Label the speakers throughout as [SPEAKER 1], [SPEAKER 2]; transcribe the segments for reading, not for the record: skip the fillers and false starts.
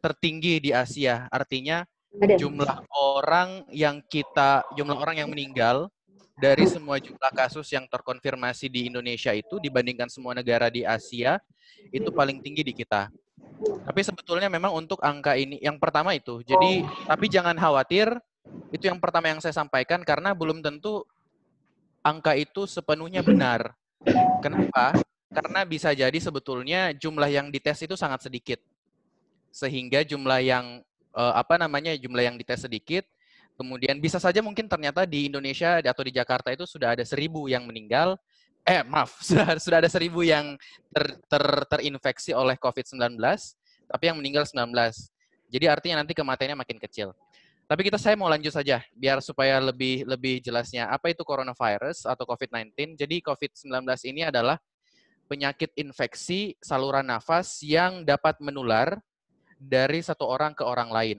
[SPEAKER 1] tertinggi di Asia. Artinya jumlah orang yang meninggal dari semua jumlah kasus yang terkonfirmasi di Indonesia itu dibandingkan semua negara di Asia itu paling tinggi di kita. Tapi sebetulnya memang untuk angka ini yang pertama itu. Jadi tapi jangan khawatir, itu yang pertama yang saya sampaikan karena belum tentu angka itu sepenuhnya benar. Kenapa? Karena bisa jadi sebetulnya jumlah yang dites itu sangat sedikit. Sehingga jumlah yang jumlah yang dites sedikit, kemudian bisa saja mungkin ternyata di Indonesia atau di Jakarta itu sudah ada 1.000 yang meninggal. Sudah ada 1.000 yang terinfeksi oleh COVID-19, tapi yang meninggal 19. Jadi artinya nanti kematiannya makin kecil. Tapi saya mau lanjut saja, biar supaya lebih jelasnya. Apa itu coronavirus atau COVID-19? Jadi COVID-19 ini adalah penyakit infeksi saluran nafas yang dapat menular dari satu orang ke orang lain.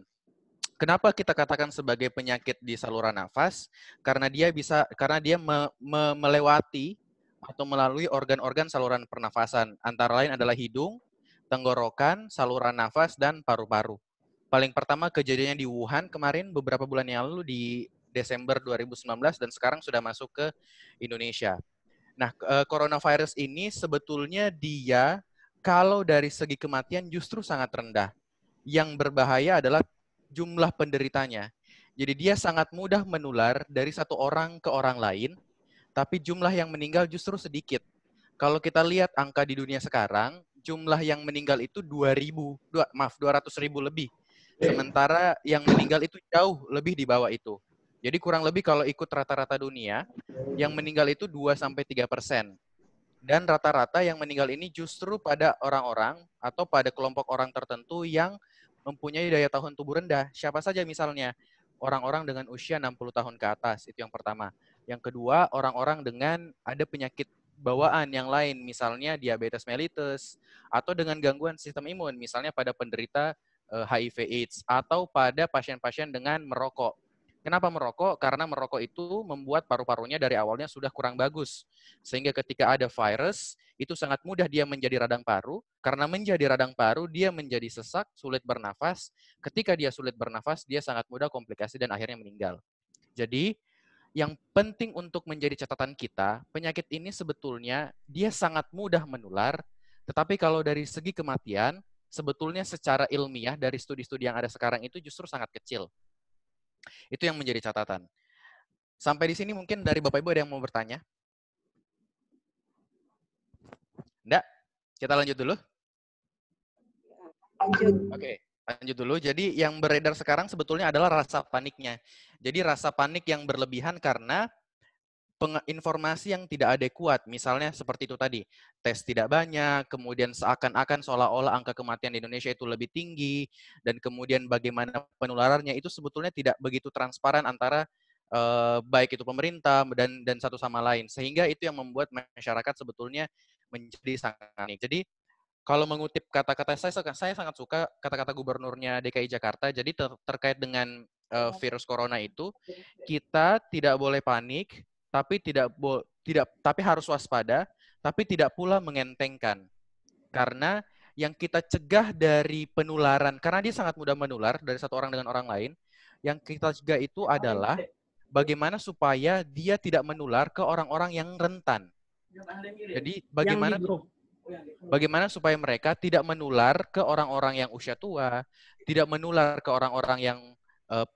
[SPEAKER 1] Kenapa kita katakan sebagai penyakit di saluran nafas? Karena dia melewati atau melalui organ-organ saluran pernafasan. Antara lain adalah hidung, tenggorokan, saluran nafas, dan paru-paru. Paling pertama kejadiannya di Wuhan kemarin beberapa bulan yang lalu di Desember 2019 dan sekarang sudah masuk ke Indonesia. Nah, coronavirus ini sebetulnya dia kalau dari segi kematian justru sangat rendah. Yang berbahaya adalah jumlah penderitanya. Jadi dia sangat mudah menular dari satu orang ke orang lain, tapi jumlah yang meninggal justru sedikit. Kalau kita lihat angka di dunia sekarang, jumlah yang meninggal itu 200.000 lebih. Sementara yang meninggal itu jauh lebih di bawah itu. Jadi kurang lebih kalau ikut rata-rata dunia, yang meninggal itu 2-3%. Dan rata-rata yang meninggal ini justru pada orang-orang atau pada kelompok orang tertentu yang mempunyai daya tahan tubuh rendah. Siapa saja misalnya? Orang-orang dengan usia 60 tahun ke atas, itu yang pertama. Yang kedua, orang-orang dengan ada penyakit bawaan yang lain, misalnya diabetes mellitus, atau dengan gangguan sistem imun, misalnya pada penderita HIV/AIDS, atau pada pasien-pasien dengan merokok. Kenapa merokok? Karena merokok itu membuat paru-parunya dari awalnya sudah kurang bagus. Sehingga ketika ada virus, itu sangat mudah dia menjadi radang paru. Karena menjadi radang paru, dia menjadi sesak, sulit bernafas. Ketika dia sulit bernafas, dia sangat mudah komplikasi dan akhirnya meninggal. Jadi, yang penting untuk menjadi catatan kita, penyakit ini sebetulnya dia sangat mudah menular, tetapi kalau dari segi kematian, sebetulnya secara ilmiah dari studi-studi yang ada sekarang itu justru sangat kecil. Itu yang menjadi catatan. Sampai di sini mungkin dari Bapak Ibu ada yang mau bertanya? Enggak? Kita lanjut dulu?
[SPEAKER 2] Lanjut.
[SPEAKER 1] Oke, lanjut dulu. Jadi yang beredar sekarang sebetulnya adalah rasa paniknya. Jadi rasa panik yang berlebihan karena informasi yang tidak adekuat. Misalnya seperti itu tadi, tes tidak banyak, kemudian seakan-akan seolah-olah angka kematian di Indonesia itu lebih tinggi, dan kemudian bagaimana penularannya itu sebetulnya tidak begitu transparan antara baik itu pemerintah dan satu sama lain. Sehingga itu yang membuat masyarakat sebetulnya menjadi sangat panik. Jadi kalau mengutip kata-kata saya sangat suka kata-kata gubernurnya DKI Jakarta. Jadi terkait dengan virus corona itu, kita tidak boleh panik, tapi tapi harus waspada, tapi tidak pula mengentengkan. Karena yang kita cegah dari penularan, karena dia sangat mudah menular dari satu orang dengan orang lain, yang kita cegah itu adalah bagaimana supaya dia tidak menular ke orang-orang yang rentan. Jadi bagaimana supaya mereka tidak menular ke orang-orang yang usia tua, tidak menular ke orang-orang yang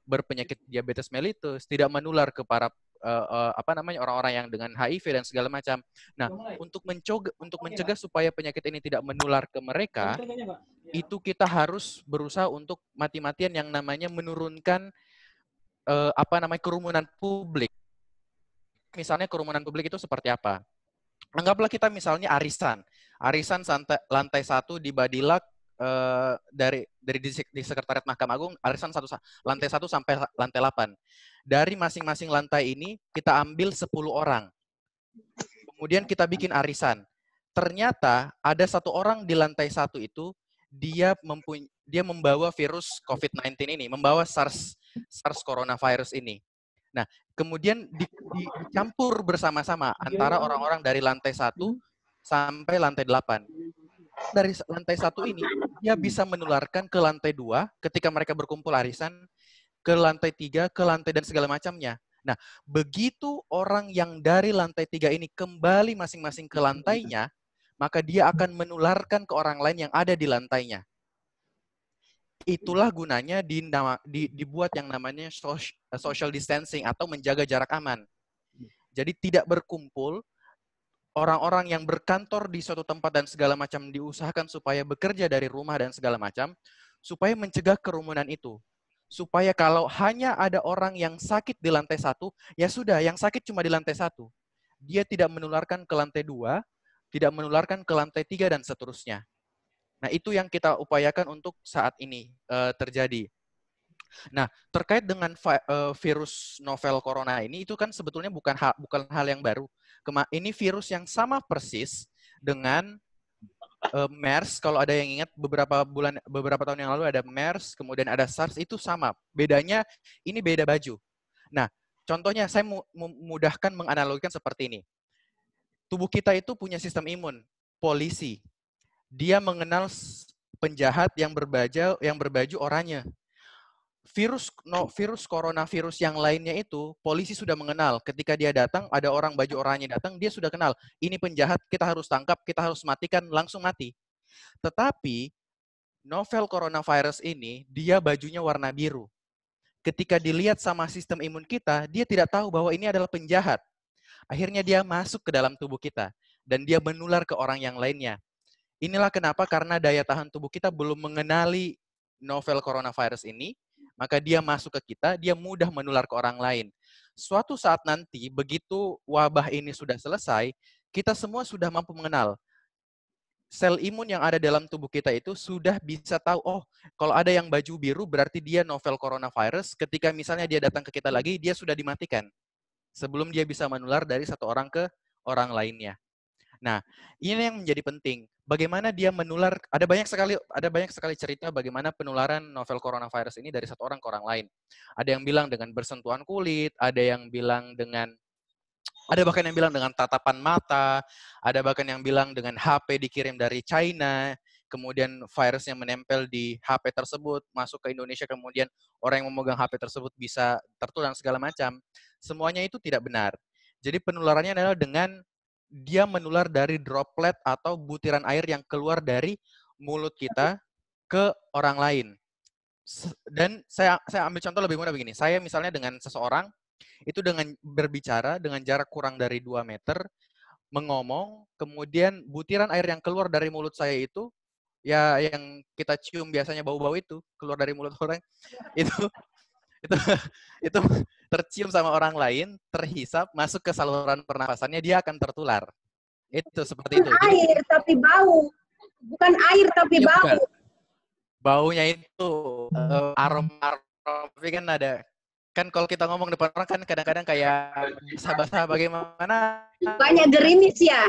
[SPEAKER 1] berpenyakit diabetes mellitus, tidak menular ke para orang-orang yang dengan HIV dan segala macam. Nah, untuk mencegah supaya penyakit ini tidak menular ke mereka, itu kita harus berusaha untuk mati-matian yang namanya menurunkan kerumunan publik. Misalnya kerumunan publik itu seperti apa? Anggaplah kita misalnya arisan lantai 1 di Badilak, dari di Sekretariat Mahkamah Agung, arisan lantai 1 sampai lantai 8. Dari masing-masing lantai ini kita ambil 10 orang. Kemudian kita bikin arisan. Ternyata ada satu orang di lantai 1 itu dia membawa virus COVID-19 ini, membawa SARS coronavirus ini. Nah, kemudian dicampur bersama-sama antara orang-orang dari lantai 1 sampai lantai 8. dari lantai 1 ini, dia bisa menularkan ke lantai 2 ketika mereka berkumpul arisan, ke lantai 3, ke lantai dan segala macamnya. Nah, begitu orang yang dari lantai 3 ini kembali masing-masing ke lantainya, maka dia akan menularkan ke orang lain yang ada di lantainya. Itulah gunanya dibuat yang namanya social distancing atau menjaga jarak aman. Jadi tidak berkumpul, orang-orang yang berkantor di suatu tempat dan segala macam diusahakan supaya bekerja dari rumah dan segala macam, supaya mencegah kerumunan itu. Supaya kalau hanya ada orang yang sakit di lantai 1, ya sudah, yang sakit cuma di lantai 1. Dia tidak menularkan ke lantai 2, tidak menularkan ke lantai 3, dan seterusnya. Nah, itu yang kita upayakan untuk saat ini terjadi. Nah, terkait dengan virus novel corona ini, itu kan sebetulnya bukan hal yang baru. Ini virus yang sama persis dengan MERS. Kalau ada yang ingat beberapa tahun yang lalu ada MERS, kemudian ada SARS, itu sama. Bedanya ini beda baju. Nah, contohnya saya memudahkan menganalogikan seperti ini. Tubuh kita itu punya sistem imun, polisi. Dia mengenal penjahat yang berbaju oranye. Virus coronavirus yang lainnya itu, polisi sudah mengenal. Ketika dia datang, ada orang baju oranye datang, dia sudah kenal. Ini penjahat, kita harus tangkap, kita harus matikan, langsung mati. Tetapi, novel coronavirus ini, dia bajunya warna biru. Ketika dilihat sama sistem imun kita, dia tidak tahu bahwa ini adalah penjahat. Akhirnya dia masuk ke dalam tubuh kita. Dan dia menular ke orang yang lainnya. Inilah kenapa, karena daya tahan tubuh kita belum mengenali novel coronavirus ini, maka dia masuk ke kita, dia mudah menular ke orang lain. Suatu saat nanti, begitu wabah ini sudah selesai, kita semua sudah mampu mengenal. Sel imun yang ada dalam tubuh kita itu sudah bisa tahu, oh, kalau ada yang baju biru berarti dia novel coronavirus. Ketika misalnya dia datang ke kita lagi, dia sudah dimatikan. Sebelum dia bisa menular dari satu orang ke orang lainnya. Nah, ini yang menjadi penting. Bagaimana dia menular? Ada banyak sekali cerita bagaimana penularan novel coronavirus ini dari satu orang ke orang lain. Ada yang bilang dengan bersentuhan kulit, ada bahkan yang bilang dengan tatapan mata, ada bahkan yang bilang dengan HP dikirim dari China, kemudian virusnya menempel di HP tersebut, masuk ke Indonesia, kemudian orang yang memegang HP tersebut bisa tertular segala macam. Semuanya itu tidak benar. Jadi penularannya adalah dengan dia menular dari droplet atau butiran air yang keluar dari mulut kita ke orang lain. Dan saya ambil contoh lebih mudah begini. Saya misalnya dengan seseorang, itu dengan berbicara dengan jarak kurang dari 2 meter, mengomong, kemudian butiran air yang keluar dari mulut saya itu, ya yang kita cium biasanya bau-bau itu, keluar dari mulut orang, itu itu itu tercium sama orang lain, terhisap, masuk ke saluran pernafasannya, dia akan tertular. Itu seperti
[SPEAKER 2] Bukan
[SPEAKER 1] itu. Jadi
[SPEAKER 2] air tapi bau. Bukan air tapi
[SPEAKER 1] ya
[SPEAKER 2] bau.
[SPEAKER 1] bukan. Baunya itu aroma, tapi kan ada. Kan kalau kita ngomong depan orang kan kadang-kadang kayak basah-basah bagaimana
[SPEAKER 2] Banyak gerimis ya.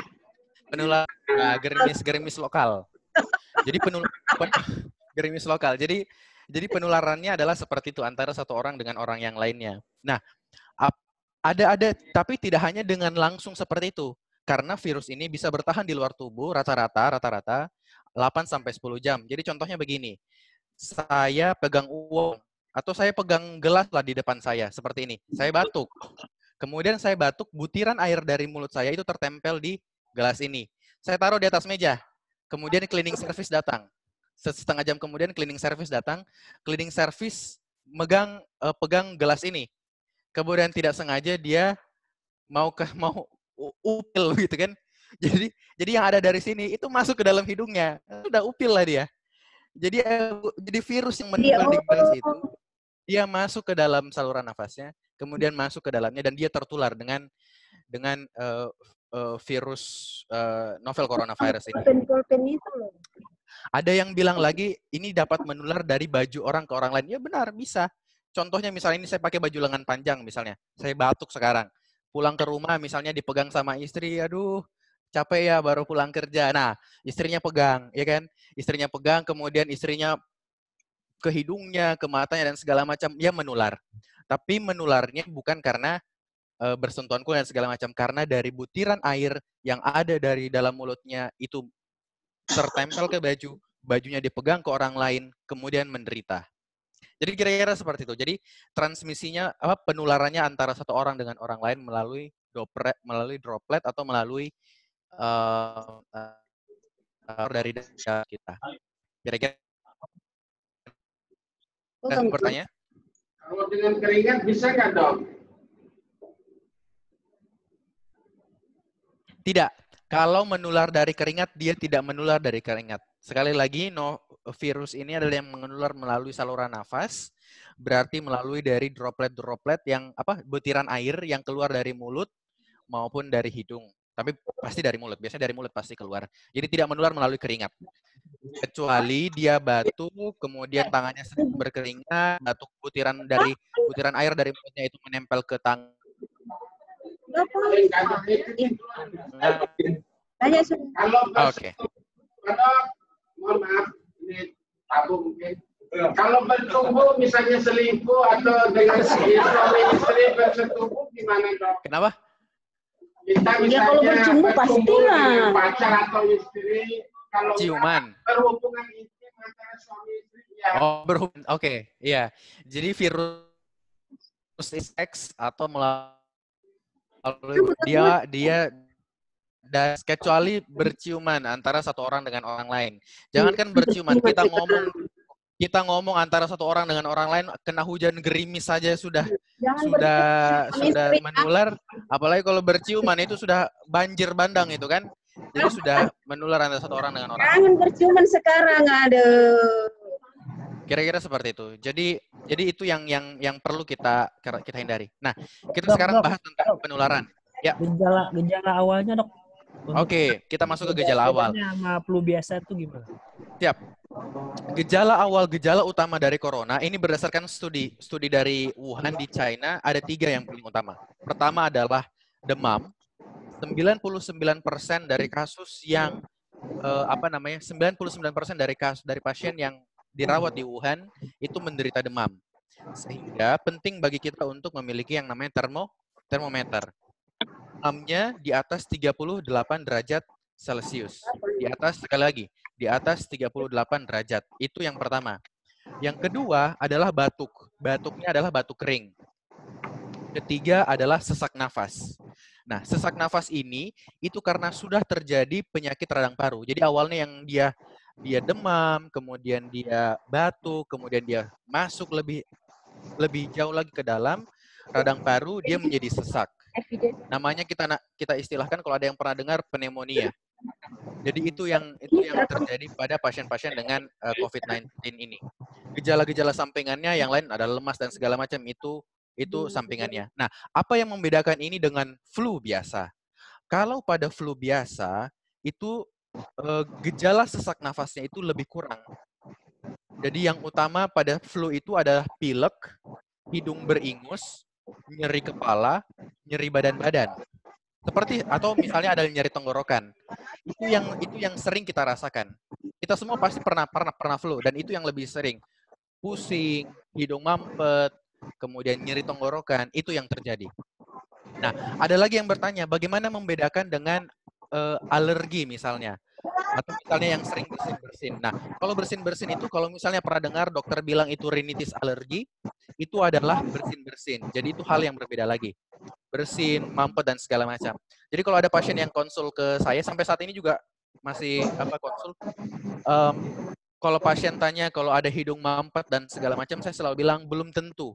[SPEAKER 1] penular gerimis lokal. Jadi gerimis lokal. Jadi penularannya adalah seperti itu antara satu orang dengan orang yang lainnya. Nah, ada tapi tidak hanya dengan langsung seperti itu. Karena virus ini bisa bertahan di luar tubuh rata-rata 8 sampai 10 jam. Jadi contohnya begini. Saya pegang uang atau saya pegang gelas lah di depan saya seperti ini. Saya batuk. Kemudian saya batuk, butiran air dari mulut saya itu tertempel di gelas ini. Saya taruh di atas meja. Kemudian cleaning service datang. Setengah jam kemudian cleaning service datang. Cleaning service pegang gelas ini. Kemudian tidak sengaja dia mau upil gitu kan. Jadi yang ada dari sini itu masuk ke dalam hidungnya. Udah upil lah dia. Jadi virus yang menempel di gelas itu, dia masuk ke dalam saluran nafasnya, kemudian masuk ke dalamnya dan dia tertular dengan virus novel coronavirus ini. Ada yang bilang lagi ini dapat menular dari baju orang ke orang lain. Ya benar, bisa. Contohnya misalnya ini saya pakai baju lengan panjang misalnya. Saya batuk sekarang. Pulang ke rumah misalnya dipegang sama istri, aduh capek ya baru pulang kerja. Nah, istrinya pegang, ya kan? Istrinya pegang, kemudian istrinya ke hidungnya, ke matanya, dan segala macam, ya menular. Tapi menularnya bukan karena bersentuhan kulit dan segala macam, karena dari butiran air yang ada dari dalam mulutnya itu tertempel ke baju, bajunya dipegang ke orang lain, kemudian menderita. Jadi kira-kira seperti itu. Jadi transmisinya penularannya antara satu orang dengan orang lain melalui droplet atau melalui dari darah kita. Kira-kira bertanya?
[SPEAKER 3] Kalau dengan keringat bisa nggak, Dok?
[SPEAKER 1] Tidak. Kalau menular dari keringat, dia tidak menular dari keringat. Sekali lagi, virus ini adalah yang menular melalui saluran nafas, berarti melalui dari droplet-droplet yang butiran air yang keluar dari mulut maupun dari hidung. Tapi pasti dari mulut. Biasanya dari mulut pasti keluar. Jadi tidak menular melalui keringat. Kecuali dia batuk, kemudian tangannya sedikit berkeringat, batuk butiran air dari mulutnya itu menempel ke tangan.
[SPEAKER 3] Oke. Mohon maaf, ini tabu mungkin. Kalau bertumbuh misalnya selingkuh atau dengan suami istri bersetubuh gimana, Dok?
[SPEAKER 1] Kenapa?
[SPEAKER 3] Kita
[SPEAKER 2] Ya kalau bercumbu pastilah.
[SPEAKER 3] Pacar atau istri, kalau
[SPEAKER 1] ciuman.
[SPEAKER 3] Berhubungan intim antara suami istri ya.
[SPEAKER 1] Oh, berhubungan. Oke, iya. Jadi virus seks atau melalui dia dan kecuali berciuman antara satu orang dengan orang lain. Jangankan berciuman, kita ngomong antara satu orang dengan orang lain, kena hujan gerimis saja sudah menular. Apalagi kalau berciuman itu sudah banjir bandang itu kan. Jadi sudah menular antara satu orang dengan orang lain.
[SPEAKER 2] Jangan berciuman sekarang, aduh.
[SPEAKER 1] Kira-kira seperti itu. Jadi itu yang perlu kita hindari. Nah, kita sekarang bahas tentang penularan. Ya.
[SPEAKER 4] Gejala awalnya, Dok.
[SPEAKER 1] Oke, kita masuk ke gejala awal.
[SPEAKER 4] Sama flu biasa itu gimana?
[SPEAKER 1] Siap. Gejala utama dari corona ini berdasarkan studi dari Wuhan di China ada 3 yang paling utama. Pertama adalah demam. 99% dari kasus yang 99% dari pasien yang dirawat di Wuhan itu menderita demam. Sehingga penting bagi kita untuk memiliki yang namanya termometer. Demamnya di atas 38 derajat Celcius. Sekali lagi, di atas 38 derajat. Itu yang pertama. Yang kedua adalah batuk. Batuknya adalah batuk kering. Ketiga adalah sesak nafas. Nah, sesak nafas ini itu karena sudah terjadi penyakit radang paru. Jadi awalnya yang dia demam, kemudian dia batuk, kemudian dia masuk lebih jauh lagi ke dalam radang paru, dia menjadi sesak. Namanya kita istilahkan kalau ada yang pernah dengar pneumonia. Jadi itu yang terjadi pada pasien-pasien dengan COVID-19 ini. Gejala-gejala sampingannya yang lain ada lemas dan segala macam itu sampingannya. Nah, apa yang membedakan ini dengan flu biasa? Kalau pada flu biasa itu gejala sesak nafasnya itu lebih kurang. Jadi yang utama pada flu itu adalah pilek, hidung beringus, nyeri kepala, nyeri badan-badan. Seperti atau misalnya ada nyeri tenggorokan. Itu yang sering kita rasakan. Kita semua pasti pernah flu dan itu yang lebih sering. Pusing, hidung mampet, kemudian nyeri tenggorokan, itu yang terjadi. Nah, ada lagi yang bertanya, bagaimana membedakan dengan alergi misalnya? Atau misalnya yang sering bersin-bersin. Nah, kalau bersin-bersin itu kalau misalnya pernah dengar dokter bilang itu rinitis alergi, itu adalah bersin-bersin. Jadi itu hal yang berbeda lagi. Bersin, mampet, dan segala macam. Jadi kalau ada pasien yang konsul ke saya, sampai saat ini juga masih konsul, kalau pasien tanya kalau ada hidung mampet dan segala macam, saya selalu bilang belum tentu.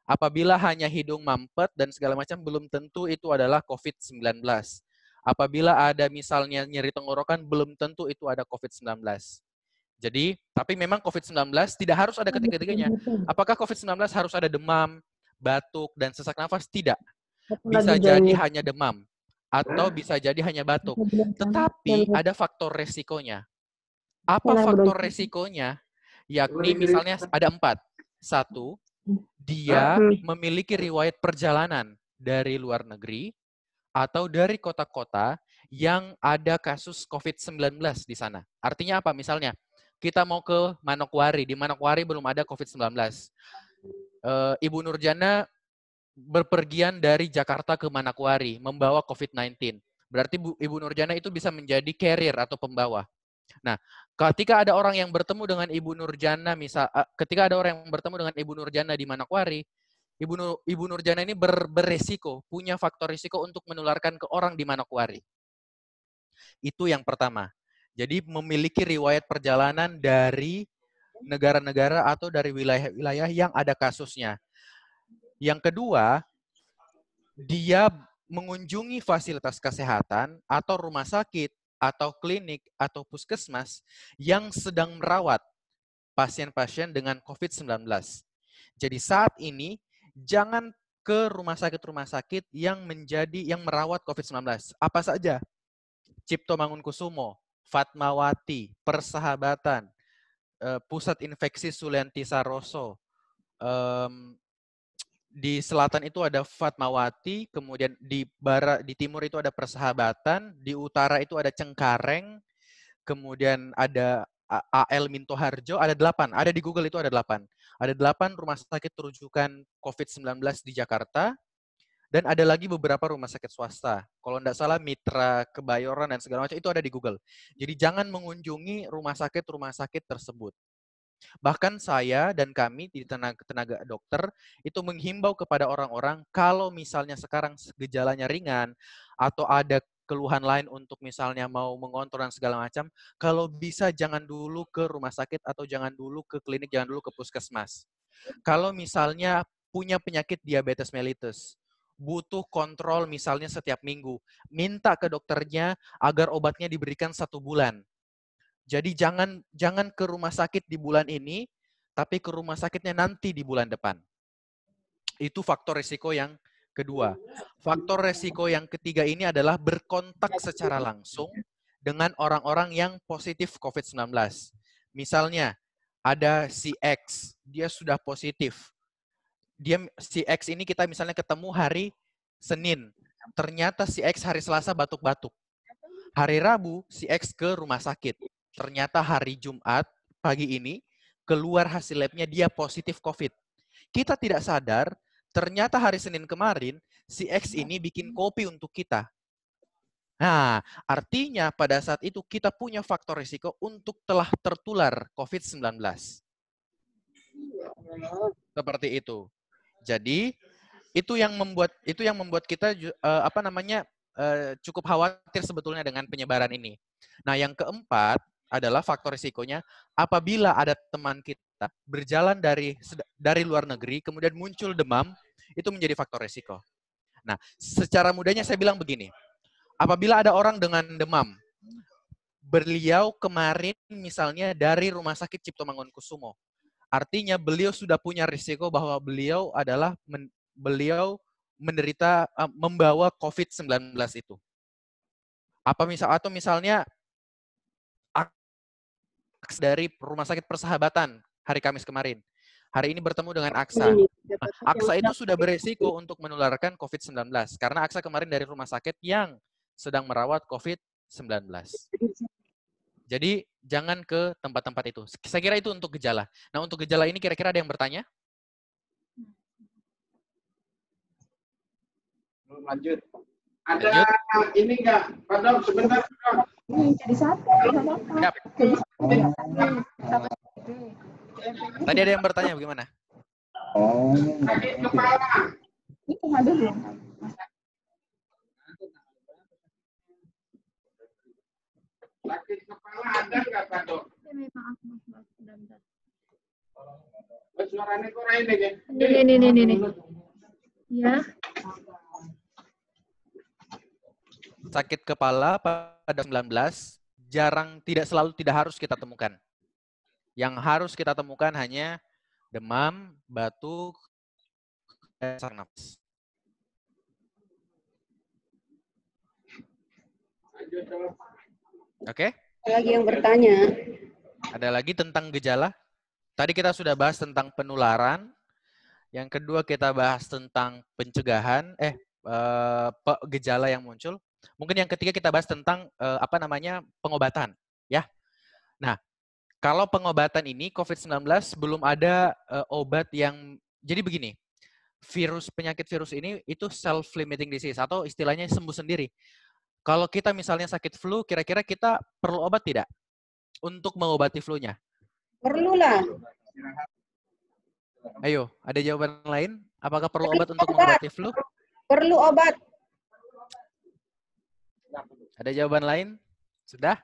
[SPEAKER 1] Apabila hanya hidung mampet dan segala macam, belum tentu itu adalah COVID-19. Apabila ada misalnya nyeri tenggorokan, belum tentu itu ada COVID-19. Jadi, tapi memang COVID-19 tidak harus ada ketiga-tiganya. Apakah COVID-19 harus ada demam, batuk, dan sesak nafas? Tidak. Bisa jadi hanya demam. Atau bisa jadi hanya batuk. Tetapi ada faktor resikonya. Apa faktor resikonya? Yakni misalnya ada 4. 1, dia memiliki riwayat perjalanan dari luar negeri atau dari kota-kota yang ada kasus COVID-19 di sana. Artinya apa? Misalnya, kita mau ke Manokwari. Di Manokwari belum ada COVID-19. Ibu Nurjana berpergian dari Jakarta ke Manokwari, membawa COVID-19. Berarti Ibu Nurjana itu bisa menjadi carrier atau pembawa. Nah, ketika ada orang yang bertemu dengan Ibu Nurjana, ketika ada orang yang bertemu dengan Ibu Nurjana di Manokwari, Ibu Nurjana ini beresiko, punya faktor risiko untuk menularkan ke orang di Manokwari. Itu yang pertama. Jadi memiliki riwayat perjalanan dari negara-negara atau dari wilayah-wilayah yang ada kasusnya. Yang kedua, dia mengunjungi fasilitas kesehatan atau rumah sakit atau klinik atau puskesmas yang sedang merawat pasien-pasien dengan COVID-19. Jadi saat ini jangan ke rumah sakit yang merawat COVID-19. Apa saja? Cipto Mangunkusumo, Fatmawati, Persahabatan, Pusat Infeksi Sulianti Saroso. Di selatan itu ada Fatmawati, kemudian di timur itu ada Persahabatan, di utara itu ada Cengkareng, kemudian ada AL Minto Harjo, ada 8. Ada di Google itu ada 8. Ada 8 rumah sakit rujukan COVID-19 di Jakarta. Dan ada lagi beberapa rumah sakit swasta. Kalau tidak salah Mitra Kebayoran dan segala macam itu ada di Google. Jadi jangan mengunjungi rumah sakit tersebut. Bahkan saya dan kami di tenaga dokter itu menghimbau kepada orang-orang kalau misalnya sekarang gejalanya ringan atau ada keluhan lain untuk misalnya mau mengontrol dan segala macam, kalau bisa jangan dulu ke rumah sakit atau jangan dulu ke klinik, jangan dulu ke puskesmas. Kalau misalnya punya penyakit diabetes mellitus, butuh kontrol misalnya setiap minggu, minta ke dokternya agar obatnya diberikan 1 bulan. Jadi jangan ke rumah sakit di bulan ini, tapi ke rumah sakitnya nanti di bulan depan. Itu faktor risiko yang kedua. Faktor risiko yang ketiga ini adalah berkontak secara langsung dengan orang-orang yang positif COVID-19. Misalnya, ada si X, dia sudah positif. Si X ini kita misalnya ketemu hari Senin. Ternyata si X hari Selasa batuk-batuk. Hari Rabu, si X ke rumah sakit. Ternyata hari Jumat pagi ini keluar hasil labnya dia positif COVID. Kita tidak sadar, ternyata hari Senin kemarin si X ini bikin kopi untuk kita. Nah, artinya pada saat itu kita punya faktor risiko untuk telah tertular COVID-19. Seperti itu. Jadi itu yang membuat kita cukup khawatir sebetulnya dengan penyebaran ini. Nah, yang keempat adalah faktor risikonya apabila ada teman kita berjalan dari luar negeri kemudian muncul demam, itu menjadi faktor risiko. Nah, secara mudahnya saya bilang begini. Apabila ada orang dengan demam, beliau kemarin misalnya dari Rumah Sakit Cipto Mangunkusumo, artinya beliau sudah punya risiko bahwa beliau membawa COVID-19 itu. Atau misalnya dari Rumah Sakit Persahabatan hari Kamis kemarin. Hari ini bertemu dengan Aksa. Aksa itu sudah beresiko untuk menularkan COVID-19 karena Aksa kemarin dari rumah sakit yang sedang merawat COVID-19. Jadi jangan ke tempat-tempat itu. Saya kira itu untuk gejala. Nah, untuk gejala ini kira-kira ada yang bertanya?
[SPEAKER 3] Lanjut. Ada ini enggak? Pak Dok, sebentar, Dok.
[SPEAKER 2] Jadi satu.
[SPEAKER 1] Yap. Tadi ada yang bertanya bagaimana?
[SPEAKER 3] Sakit kepala.
[SPEAKER 2] Itu ada belum?
[SPEAKER 3] Sakit kepala ada nggak, Pak Dok? Suaranya kok lain ya?
[SPEAKER 2] Ini. Ya.
[SPEAKER 1] Sakit kepala pada 19 tidak harus kita temukan. Yang harus kita temukan hanya demam, batuk, dan sesak nafas. Oke?
[SPEAKER 2] Ada lagi yang bertanya.
[SPEAKER 1] Ada lagi tentang gejala. Tadi kita sudah bahas tentang penularan. Yang kedua kita bahas tentang pencegahan, gejala yang muncul. Mungkin yang ketiga kita bahas tentang pengobatan, ya. Nah, kalau pengobatan ini COVID-19 belum ada obat yang, jadi begini, penyakit virus ini itu self-limiting disease atau istilahnya sembuh sendiri. Kalau kita misalnya sakit flu, kira-kira kita perlu obat tidak? untuk mengobati flu-nya?
[SPEAKER 2] Perlulah.
[SPEAKER 1] Ayo, ada jawaban lain? Apakah perlu
[SPEAKER 2] Perlu
[SPEAKER 1] obat untuk
[SPEAKER 2] obat.
[SPEAKER 1] mengobati flu?
[SPEAKER 2] Perlu obat.
[SPEAKER 1] Ada jawaban lain? Sudah?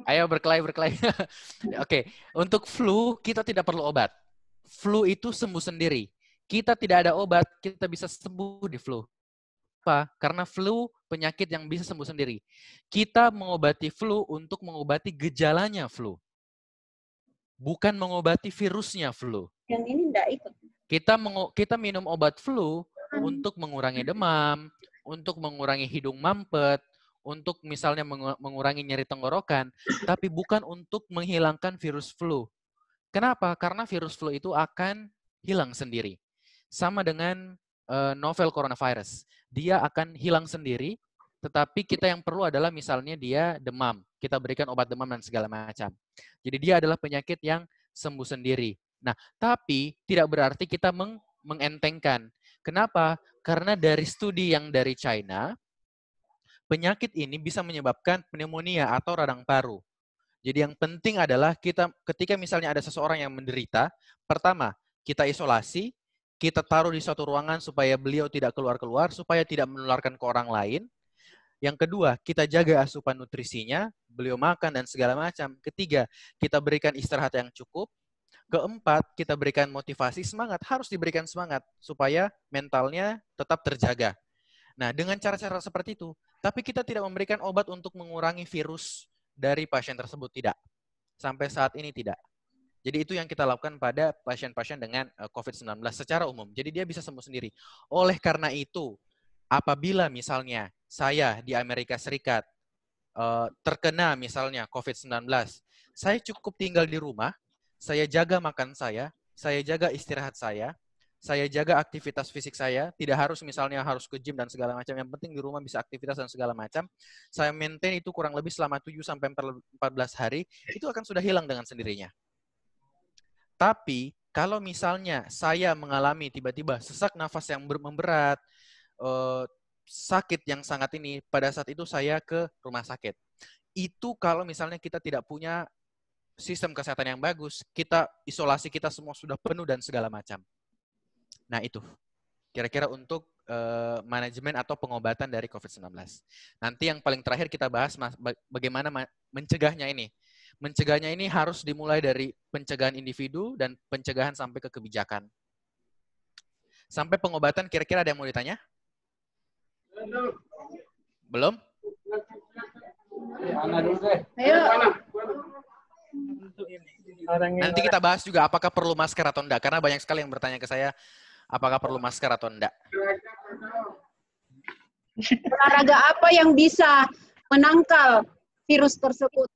[SPEAKER 1] Ayo berkelahi. Oke, untuk flu kita tidak perlu obat. Flu itu sembuh sendiri. Kita tidak ada obat, kita bisa sembuh di flu. Apa? Karena flu penyakit yang bisa sembuh sendiri. Kita mengobati flu untuk mengobati gejalanya flu. Bukan mengobati virusnya flu.
[SPEAKER 2] Yang ini enggak ikut.
[SPEAKER 1] Kita minum obat flu untuk mengurangi demam, untuk mengurangi hidung mampet, untuk misalnya mengurangi nyeri tenggorokan, tapi bukan untuk menghilangkan virus flu. Kenapa? Karena virus flu itu akan hilang sendiri. Sama dengan novel coronavirus. Dia akan hilang sendiri, tetapi kita yang perlu adalah misalnya dia demam. Kita berikan obat demam dan segala macam. Jadi dia adalah penyakit yang sembuh sendiri. Nah, tapi tidak berarti kita mengentengkan. Kenapa? Karena dari studi yang dari China, penyakit ini bisa menyebabkan pneumonia atau radang paru. Jadi yang penting adalah kita ketika misalnya ada seseorang yang menderita, pertama, kita isolasi, kita taruh di suatu ruangan supaya beliau tidak keluar-keluar, supaya tidak menularkan ke orang lain. Yang kedua, kita jaga asupan nutrisinya, beliau makan dan segala macam. Ketiga, kita berikan istirahat yang cukup. Keempat, kita berikan motivasi, semangat. Harus diberikan semangat supaya mentalnya tetap terjaga. Nah, dengan cara-cara seperti itu, tapi kita tidak memberikan obat untuk mengurangi virus dari pasien tersebut, tidak. Sampai saat ini tidak. Jadi itu yang kita lakukan pada pasien-pasien dengan COVID-19 secara umum. Jadi dia bisa sembuh sendiri. Oleh karena itu, apabila misalnya saya di Amerika Serikat terkena misalnya COVID-19, saya cukup tinggal di rumah, saya jaga makan saya jaga istirahat saya jaga aktivitas fisik saya, tidak harus misalnya harus ke gym dan segala macam, yang penting di rumah bisa aktivitas dan segala macam. Saya maintain itu kurang lebih selama 7-14 hari, itu akan sudah hilang dengan sendirinya. Tapi kalau misalnya saya mengalami tiba-tiba sesak nafas yang memberat, sakit yang sangat ini, pada saat itu saya ke rumah sakit. Itu kalau misalnya kita tidak punya sistem kesehatan yang bagus, kita isolasi kita semua sudah penuh dan segala macam. Nah itu, kira-kira untuk manajemen atau pengobatan dari COVID-19. Nanti yang paling terakhir kita bahas bagaimana mencegahnya ini. Mencegahnya ini harus dimulai dari pencegahan individu dan pencegahan sampai ke kebijakan. Sampai pengobatan, kira-kira ada yang mau ditanya? Belum?
[SPEAKER 2] Ayo.
[SPEAKER 1] Nanti kita bahas juga apakah perlu masker atau enggak. Karena banyak sekali yang bertanya ke saya, apakah perlu masker atau enggak.
[SPEAKER 2] Olahraga apa yang bisa menangkal virus tersebut?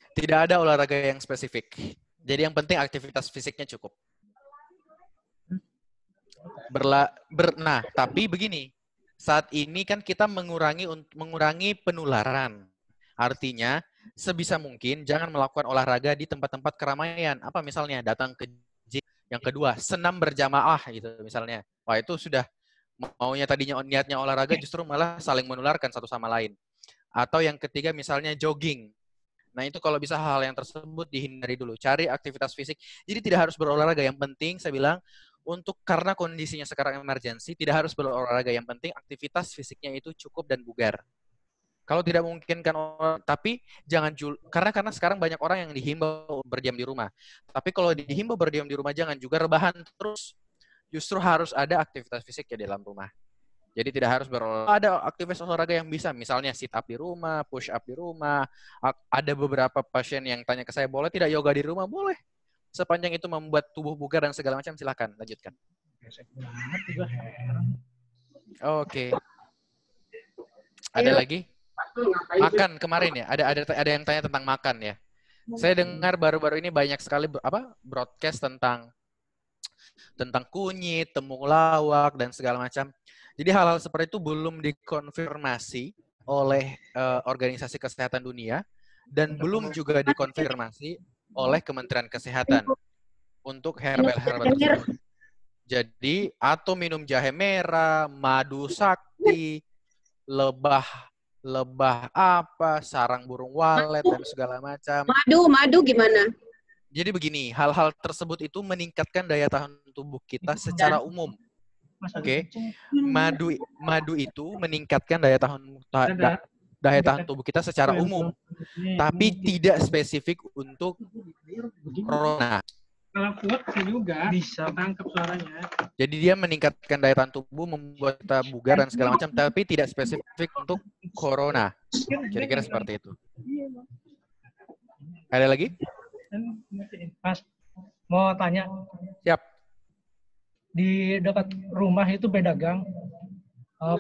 [SPEAKER 1] Tidak ada olahraga yang spesifik. Jadi yang penting aktivitas fisiknya cukup. Nah, tapi begini. Saat ini kan kita mengurangi penularan. Artinya, sebisa mungkin jangan melakukan olahraga di tempat-tempat keramaian. Apa misalnya datang ke gym. Yang kedua, senam berjamaah gitu misalnya. Wah, itu sudah maunya tadinya niatnya olahraga justru malah saling menularkan satu sama lain. Atau yang ketiga misalnya jogging. Nah, itu kalau bisa hal-hal yang tersebut dihindari dulu. Cari aktivitas fisik. Jadi tidak harus berolahraga. Yang penting saya bilang karena kondisinya sekarang emergensi, tidak harus berolahraga. Yang penting aktivitas fisiknya itu cukup dan bugar. Kalau tidak memungkinkan, tapi jangan karena sekarang banyak orang yang dihimbau berdiam di rumah. Tapi kalau dihimbau berdiam di rumah jangan juga rebahan terus. Justru harus ada aktivitas fisik ya di dalam rumah. Jadi tidak harus ada aktivitas olahraga yang bisa, misalnya sit up di rumah, push up di rumah. Ada beberapa pasien yang tanya ke saya, boleh tidak yoga di rumah? Boleh. Sepanjang itu membuat tubuh bugar dan segala macam, silakan lanjutkan. Oke. Ada lagi? Makan kemarin ya. Ada yang tanya tentang makan ya. Saya dengar baru-baru ini banyak sekali broadcast tentang kunyit, temulawak dan segala macam. Jadi hal-hal seperti itu belum dikonfirmasi oleh Organisasi Kesehatan Dunia dan belum juga dikonfirmasi oleh Kementerian Kesehatan untuk herbal tersebut. Jadi atau minum jahe merah, madu sakti, lebah apa, sarang burung walet dan segala macam.
[SPEAKER 2] Madu gimana?
[SPEAKER 1] Jadi begini, hal-hal tersebut itu meningkatkan daya tahan tubuh kita secara umum. Oke. Madu itu meningkatkan daya tahan tubuh kita secara umum, tapi tidak spesifik untuk corona.
[SPEAKER 5] Kalau kuat sih juga bisa tangkap suaranya.
[SPEAKER 1] Jadi dia meningkatkan daya tahan tubuh, membuat kita bugar dan segala macam, tapi tidak spesifik untuk corona. Kira-kira seperti itu. Ada lagi?
[SPEAKER 5] Mas, mau tanya.
[SPEAKER 1] Siap.
[SPEAKER 5] Di dekat rumah itu beda gang,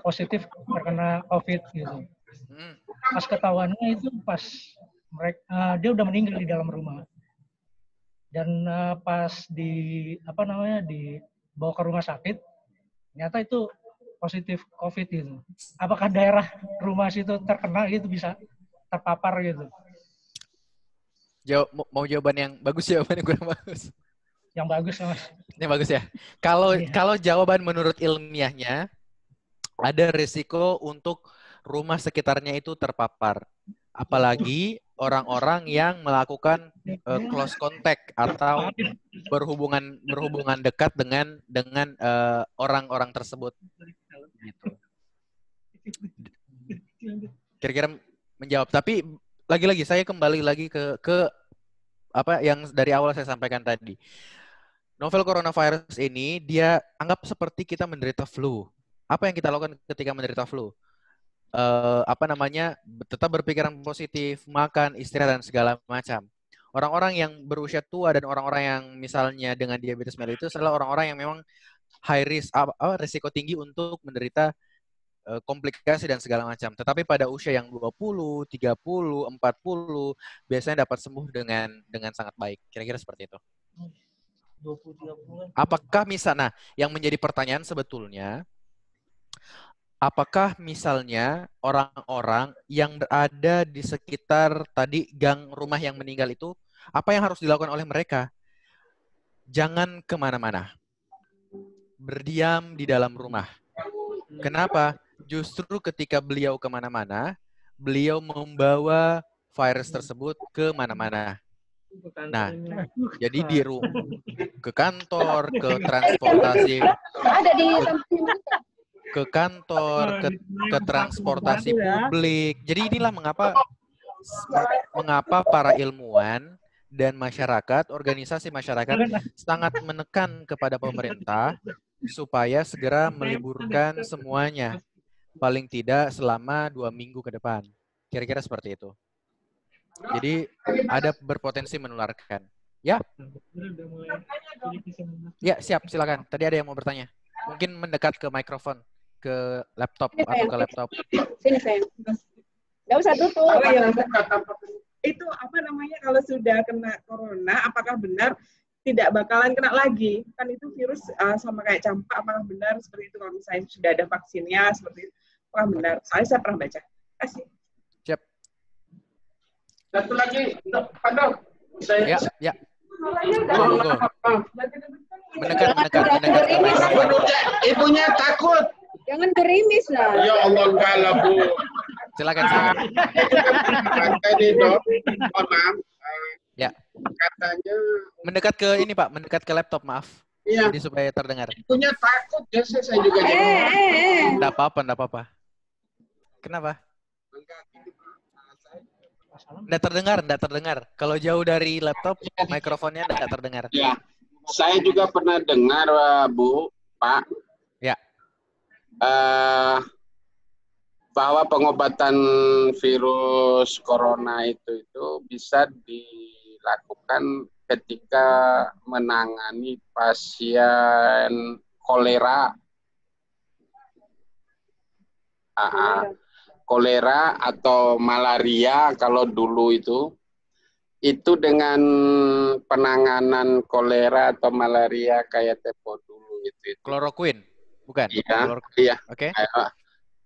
[SPEAKER 5] positif terkena COVID gitu. Pas ketahuannya itu pas dia udah meninggal di dalam rumah. Dan pas dibawa ke rumah sakit, ternyata itu positif COVID gitu. Apakah daerah rumah situ terkena gitu, bisa terpapar gitu?
[SPEAKER 1] Mau jawaban yang bagus, jawaban yang kurang bagus?
[SPEAKER 5] Yang bagus, Mas.
[SPEAKER 1] Yang bagus ya. Kalau jawaban menurut ilmiahnya, ada risiko untuk rumah sekitarnya itu terpapar. Apalagi orang-orang yang melakukan close contact atau berhubungan dekat dengan orang-orang tersebut. Gitu. Kira-kira menjawab. Tapi lagi-lagi saya kembali lagi ke apa yang dari awal saya sampaikan tadi. Novel coronavirus ini dia anggap seperti kita menderita flu. Apa yang kita lakukan ketika menderita flu? Tetap berpikiran positif, makan, istirahat dan segala macam. Orang-orang yang berusia tua dan orang-orang yang misalnya dengan diabetes mellitus adalah orang-orang yang memang high risk, risiko tinggi untuk menderita komplikasi dan segala macam. Tetapi pada usia yang 20, 30, 40 biasanya dapat sembuh dengan sangat baik. Kira-kira seperti itu.
[SPEAKER 5] 20-30.
[SPEAKER 1] Apakah misalnya yang menjadi pertanyaan sebetulnya, apakah misalnya orang-orang yang berada di sekitar tadi gang rumah yang meninggal itu, apa yang harus dilakukan oleh mereka? Jangan kemana-mana. Berdiam di dalam rumah. Kenapa? Justru ketika beliau kemana-mana, beliau membawa virus tersebut kemana-mana. Nah, jadi ke kantor, ke transportasi,
[SPEAKER 2] Ada di samping
[SPEAKER 1] ke kantor, ke transportasi publik. Jadi inilah mengapa para ilmuwan dan masyarakat, organisasi masyarakat sangat menekan kepada pemerintah supaya segera meliburkan semuanya. Paling tidak selama 2 minggu ke depan. Kira-kira seperti itu. Jadi ada berpotensi menularkan. Ya? Ya, siap. Silakan. Tadi ada yang mau bertanya. Mungkin mendekat ke mikrofon, ke laptop atau ke laptop.
[SPEAKER 2] Sini sayang. Nggak usah tutup.
[SPEAKER 3] Oh iya,
[SPEAKER 6] Itu apa namanya, kalau sudah kena corona, apakah benar tidak bakalan kena lagi? Kan itu virus sama kayak campak, apakah benar seperti itu kalau misalnya sudah ada vaksinnya seperti itu? Apakah benar? Soalnya saya pernah baca. Kasih.
[SPEAKER 1] Siap.
[SPEAKER 3] Satu lagi, Pak Dok.
[SPEAKER 1] Ya. Monggo. Mendekat ke mikrofon.
[SPEAKER 3] Ibunya takut.
[SPEAKER 2] Jangan gerimis lah.
[SPEAKER 3] Ya Allah, enggak lah, Bu.
[SPEAKER 1] Silakan.
[SPEAKER 3] Tadi, Dok. Mohon maaf.
[SPEAKER 1] Ya.
[SPEAKER 3] Katanya
[SPEAKER 1] Mendekat ke ini, Pak. Mendekat ke laptop, maaf.
[SPEAKER 3] iya,
[SPEAKER 1] Jadi supaya terdengar.
[SPEAKER 3] ibunya takut. Biasa saya juga jadi.
[SPEAKER 1] Enggak apa-apa. Kenapa? Enggak terdengar. Kalau jauh dari laptop, mikrofonnya enggak terdengar.
[SPEAKER 3] Ya, saya juga pernah dengar, Bu, Pak.
[SPEAKER 1] Ya.
[SPEAKER 3] Bahwa pengobatan virus corona itu bisa dilakukan ketika menangani pasien kolera. Kolera atau malaria kalau dulu itu dengan penanganan kolera atau malaria kayak tempo dulu itu.
[SPEAKER 1] Kloroquine, bukan?
[SPEAKER 3] Iya.
[SPEAKER 1] Oke.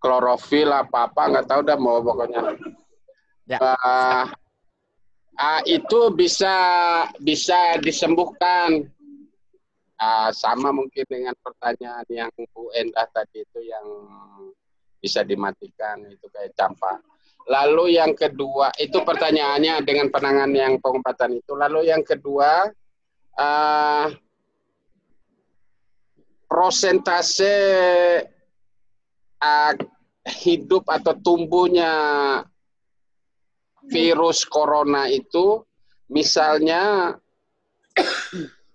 [SPEAKER 3] Klorofil apa nggak tahu dah mau pokoknya.
[SPEAKER 1] Ya.
[SPEAKER 3] Itu bisa disembuhkan. Sama mungkin dengan pertanyaan yang Bu Endah tadi itu bisa dimatikan, itu kayak campak. Lalu yang kedua, itu pertanyaannya dengan penanganan yang pengobatan itu. Lalu yang kedua, prosentase hidup atau tumbuhnya virus corona itu, misalnya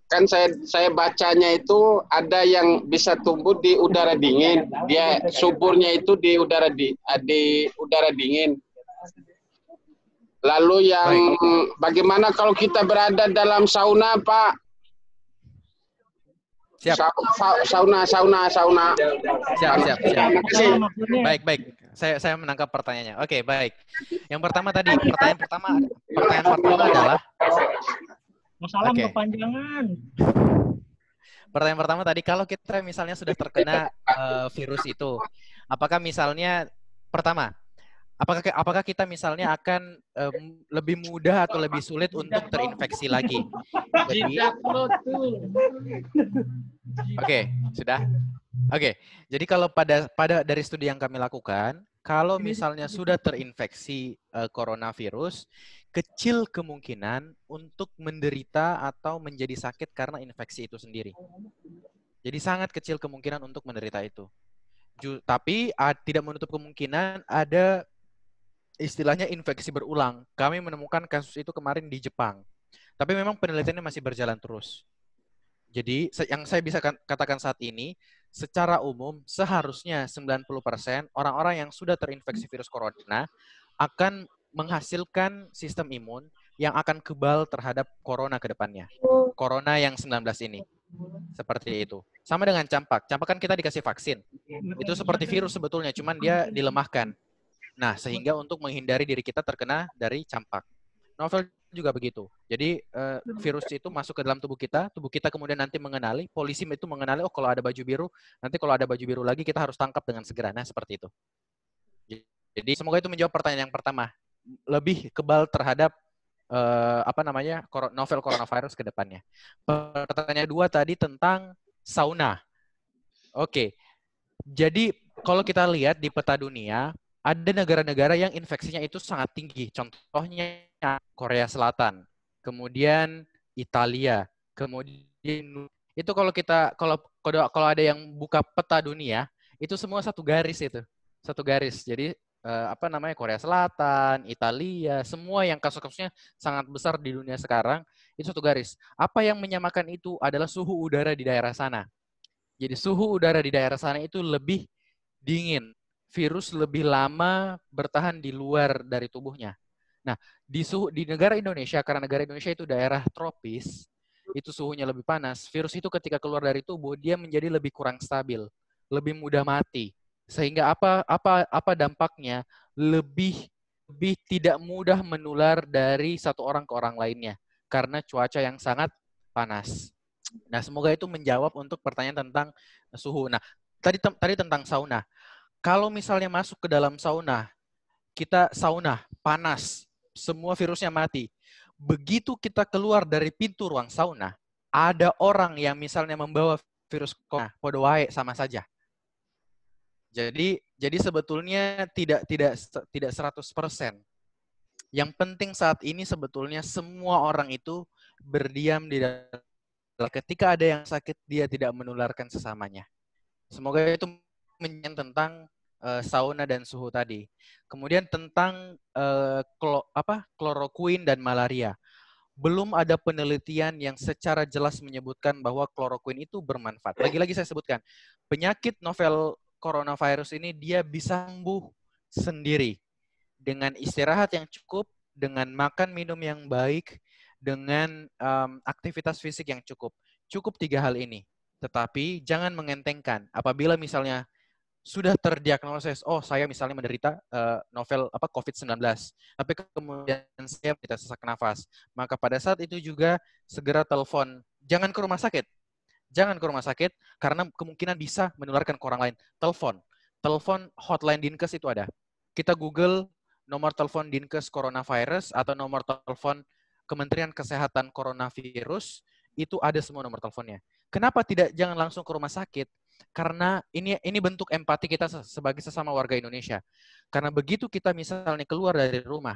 [SPEAKER 3] kan saya bacanya itu ada yang bisa tumbuh di udara dingin, dia suburnya itu di udara dingin. Lalu yang bagaimana kalau kita berada dalam sauna, Pak?
[SPEAKER 1] Siap.
[SPEAKER 3] Sauna.
[SPEAKER 1] Siap.
[SPEAKER 3] Terima kasih.
[SPEAKER 1] Baik. Saya menangkap pertanyaannya. Oke, baik. Yang pertama tadi, pertanyaan pertama adalah
[SPEAKER 5] Masalah
[SPEAKER 1] Oke.
[SPEAKER 5] kepanjangan.
[SPEAKER 1] Pertanyaan pertama tadi, kalau kita misalnya sudah terkena virus itu, apakah misalnya pertama, apakah kita misalnya akan lebih mudah atau lebih sulit untuk terinfeksi lagi? Jadi, Oke, sudah. Oke, jadi kalau pada dari studi yang kami lakukan, kalau misalnya sudah terinfeksi coronavirus, kecil kemungkinan untuk menderita atau menjadi sakit karena infeksi itu sendiri. Jadi sangat kecil kemungkinan untuk menderita itu. Tapi tidak menutup kemungkinan ada istilahnya infeksi berulang. Kami menemukan kasus itu kemarin di Jepang. Tapi memang penelitiannya masih berjalan terus. Jadi yang saya bisa katakan saat ini, secara umum seharusnya 90% orang-orang yang sudah terinfeksi virus corona akan menghasilkan sistem imun yang akan kebal terhadap corona ke depannya. Corona yang 19 ini. Seperti itu. Sama dengan campak. Campak kan kita dikasih vaksin. Itu seperti virus sebetulnya, cuman dia dilemahkan. Nah, sehingga untuk menghindari diri kita terkena dari campak. Novel juga begitu. Jadi virus itu masuk ke dalam tubuh kita kemudian nanti mengenali, polisi itu mengenali, oh kalau ada baju biru, nanti kalau ada baju biru lagi kita harus tangkap dengan segera. Nah, seperti itu. Jadi semoga itu menjawab pertanyaan yang pertama. Lebih kebal terhadap novel coronavirus ke depannya. Pertanyaan kedua tadi tentang sauna. Oke. Jadi kalau kita lihat di peta dunia, ada negara-negara yang infeksinya itu sangat tinggi. Contohnya Korea Selatan, kemudian Italia, kemudian itu kalau ada yang buka peta dunia, itu semua satu garis itu. Satu garis. Jadi Korea Selatan, Italia, semua yang kasus-kasusnya sangat besar di dunia sekarang, itu satu garis. Apa yang menyamakan itu adalah suhu udara di daerah sana. Jadi suhu udara di daerah sana itu lebih dingin. Virus lebih lama bertahan di luar dari tubuhnya. Nah, di negara Indonesia, karena negara Indonesia itu daerah tropis, itu suhunya lebih panas. Virus itu ketika keluar dari tubuh, dia menjadi lebih kurang stabil, lebih mudah mati. Sehingga apa dampaknya? Lebih tidak mudah menular dari satu orang ke orang lainnya karena cuaca yang sangat panas. Nah, semoga itu menjawab untuk pertanyaan tentang suhu. Nah, tadi tentang sauna. Kalau misalnya masuk ke dalam sauna, kita sauna panas, semua virusnya mati. Begitu kita keluar dari pintu ruang sauna, ada orang yang misalnya membawa virus corona, podo wae sama saja. Jadi sebetulnya tidak 100%. Yang penting saat ini sebetulnya semua orang itu berdiam di dalam. Ketika ada yang sakit, dia tidak menularkan sesamanya. Semoga itu menjawab tentang sauna dan suhu tadi. Kemudian tentang kloroquine dan malaria. Belum ada penelitian yang secara jelas menyebutkan bahwa kloroquine itu bermanfaat. Lagi-lagi saya sebutkan, penyakit novel coronavirus ini dia bisa sembuh sendiri dengan istirahat yang cukup, dengan makan minum yang baik, dengan aktivitas fisik yang cukup. Cukup 3 hal ini. Tetapi jangan mengentengkan. Apabila misalnya sudah terdiagnosis, oh saya misalnya menderita novel COVID-19, tapi kemudian saya menderita sesak nafas, maka pada saat itu juga segera telepon. Jangan ke rumah sakit. Jangan ke rumah sakit karena kemungkinan bisa menularkan ke orang lain. Telepon hotline Dinkes itu ada. Kita Google nomor telepon Dinkes coronavirus atau nomor telepon Kementerian Kesehatan coronavirus, itu ada semua nomor teleponnya. Kenapa jangan langsung ke rumah sakit? karena ini bentuk empati kita sebagai sesama warga Indonesia. Karena begitu kita misalnya keluar dari rumah,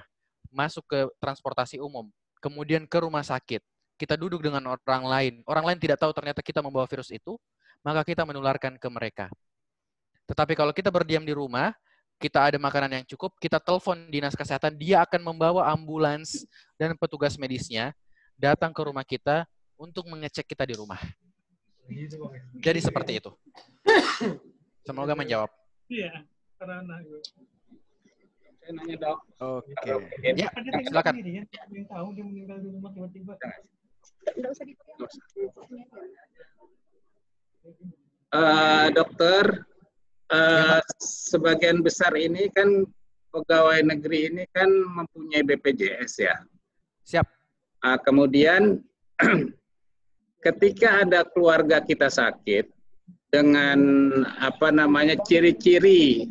[SPEAKER 1] masuk ke transportasi umum, kemudian ke rumah sakit, kita duduk dengan orang lain tidak tahu ternyata kita membawa virus itu, maka kita menularkan ke mereka. Tetapi kalau kita berdiam di rumah, kita ada makanan yang cukup, kita telepon dinas kesehatan, dia akan membawa ambulans dan petugas medisnya datang ke rumah kita untuk mengecek kita di rumah. Jadi seperti itu. Semoga menjawab.
[SPEAKER 5] Iya, karena
[SPEAKER 3] Saya nanya, Dok.
[SPEAKER 1] Oke. Ya, silakan.
[SPEAKER 5] Yang tahu dia meninggal di rumah tiba-tiba.
[SPEAKER 2] Nggak usah
[SPEAKER 3] Dokter, sebagian besar ini kan pegawai negeri ini kan mempunyai BPJS ya.
[SPEAKER 1] Siap.
[SPEAKER 3] Kemudian ketika ada keluarga kita sakit dengan ciri-ciri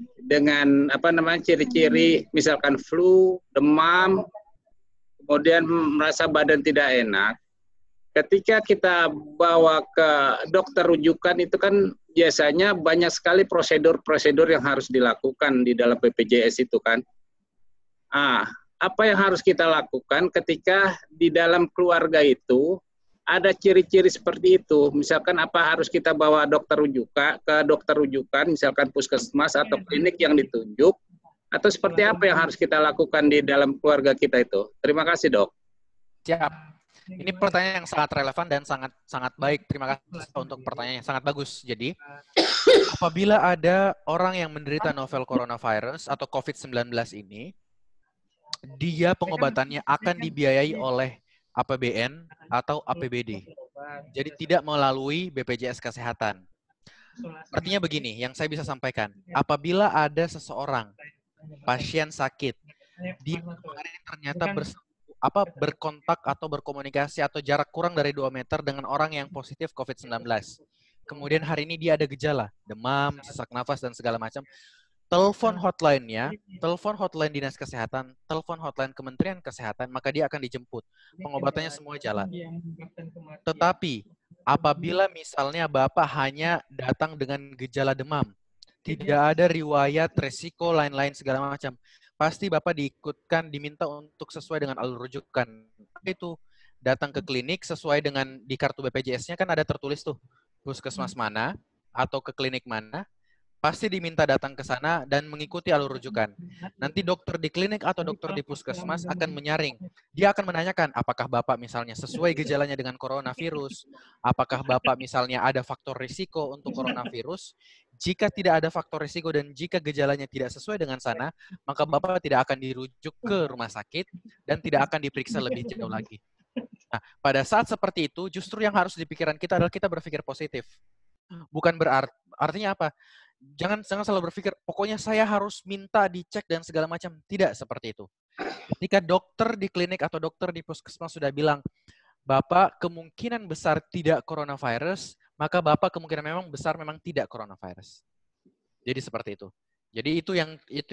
[SPEAKER 3] misalkan flu, demam, kemudian merasa badan tidak enak, ketika kita bawa ke dokter rujukan itu kan biasanya banyak sekali prosedur-prosedur yang harus dilakukan di dalam BPJS itu kan. Apa yang harus kita lakukan ketika di dalam keluarga itu ada ciri-ciri seperti itu? Misalkan apa harus kita bawa ke dokter rujukan, misalkan puskesmas atau klinik yang ditunjuk, atau seperti apa yang harus kita lakukan di dalam keluarga kita itu? Terima kasih, Dok.
[SPEAKER 1] Siap. Ini pertanyaan yang sangat relevan dan sangat baik. Terima kasih untuk pertanyaan yang sangat bagus. Jadi, apabila ada orang yang menderita novel coronavirus atau COVID-19 ini, dia pengobatannya akan dibiayai oleh APBN atau APBD. Jadi tidak melalui BPJS Kesehatan. Artinya begini, yang saya bisa sampaikan. Apabila ada seseorang, pasien sakit, dia kemarin ternyata berkontak atau berkomunikasi atau jarak kurang dari 2 meter dengan orang yang positif COVID-19. Kemudian hari ini dia ada gejala, demam, sesak nafas, dan segala macam. Telepon hotline-nya, telepon hotline Dinas Kesehatan, telepon hotline Kementerian Kesehatan, maka dia akan dijemput. Pengobatannya semua jalan. Tetapi, apabila misalnya Bapak hanya datang dengan gejala demam, tidak ada riwayat, resiko, lain-lain segala macam, pasti Bapak diminta untuk sesuai dengan alur rujukan. Itu datang ke klinik sesuai dengan di kartu BPJS-nya kan ada tertulis tuh, puskesmas mana atau ke klinik mana, pasti diminta datang ke sana dan mengikuti alur rujukan. Nanti dokter di klinik atau dokter di puskesmas akan menyaring. Dia akan menanyakan apakah Bapak misalnya sesuai gejalanya dengan coronavirus, apakah Bapak misalnya ada faktor risiko untuk coronavirus. Jika tidak ada faktor risiko dan jika gejalanya tidak sesuai dengan sana, maka Bapak tidak akan dirujuk ke rumah sakit dan tidak akan diperiksa lebih jauh lagi. Nah, pada saat seperti itu, justru yang harus dipikirkan kita adalah kita berpikir positif. Bukan artinya apa? Jangan selalu berpikir, pokoknya saya harus minta dicek dan segala macam. Tidak seperti itu. Ketika dokter di klinik atau dokter di puskesmas sudah bilang, Bapak kemungkinan besar tidak coronavirus, maka Bapak kemungkinan memang tidak coronavirus. Jadi seperti itu. Jadi itu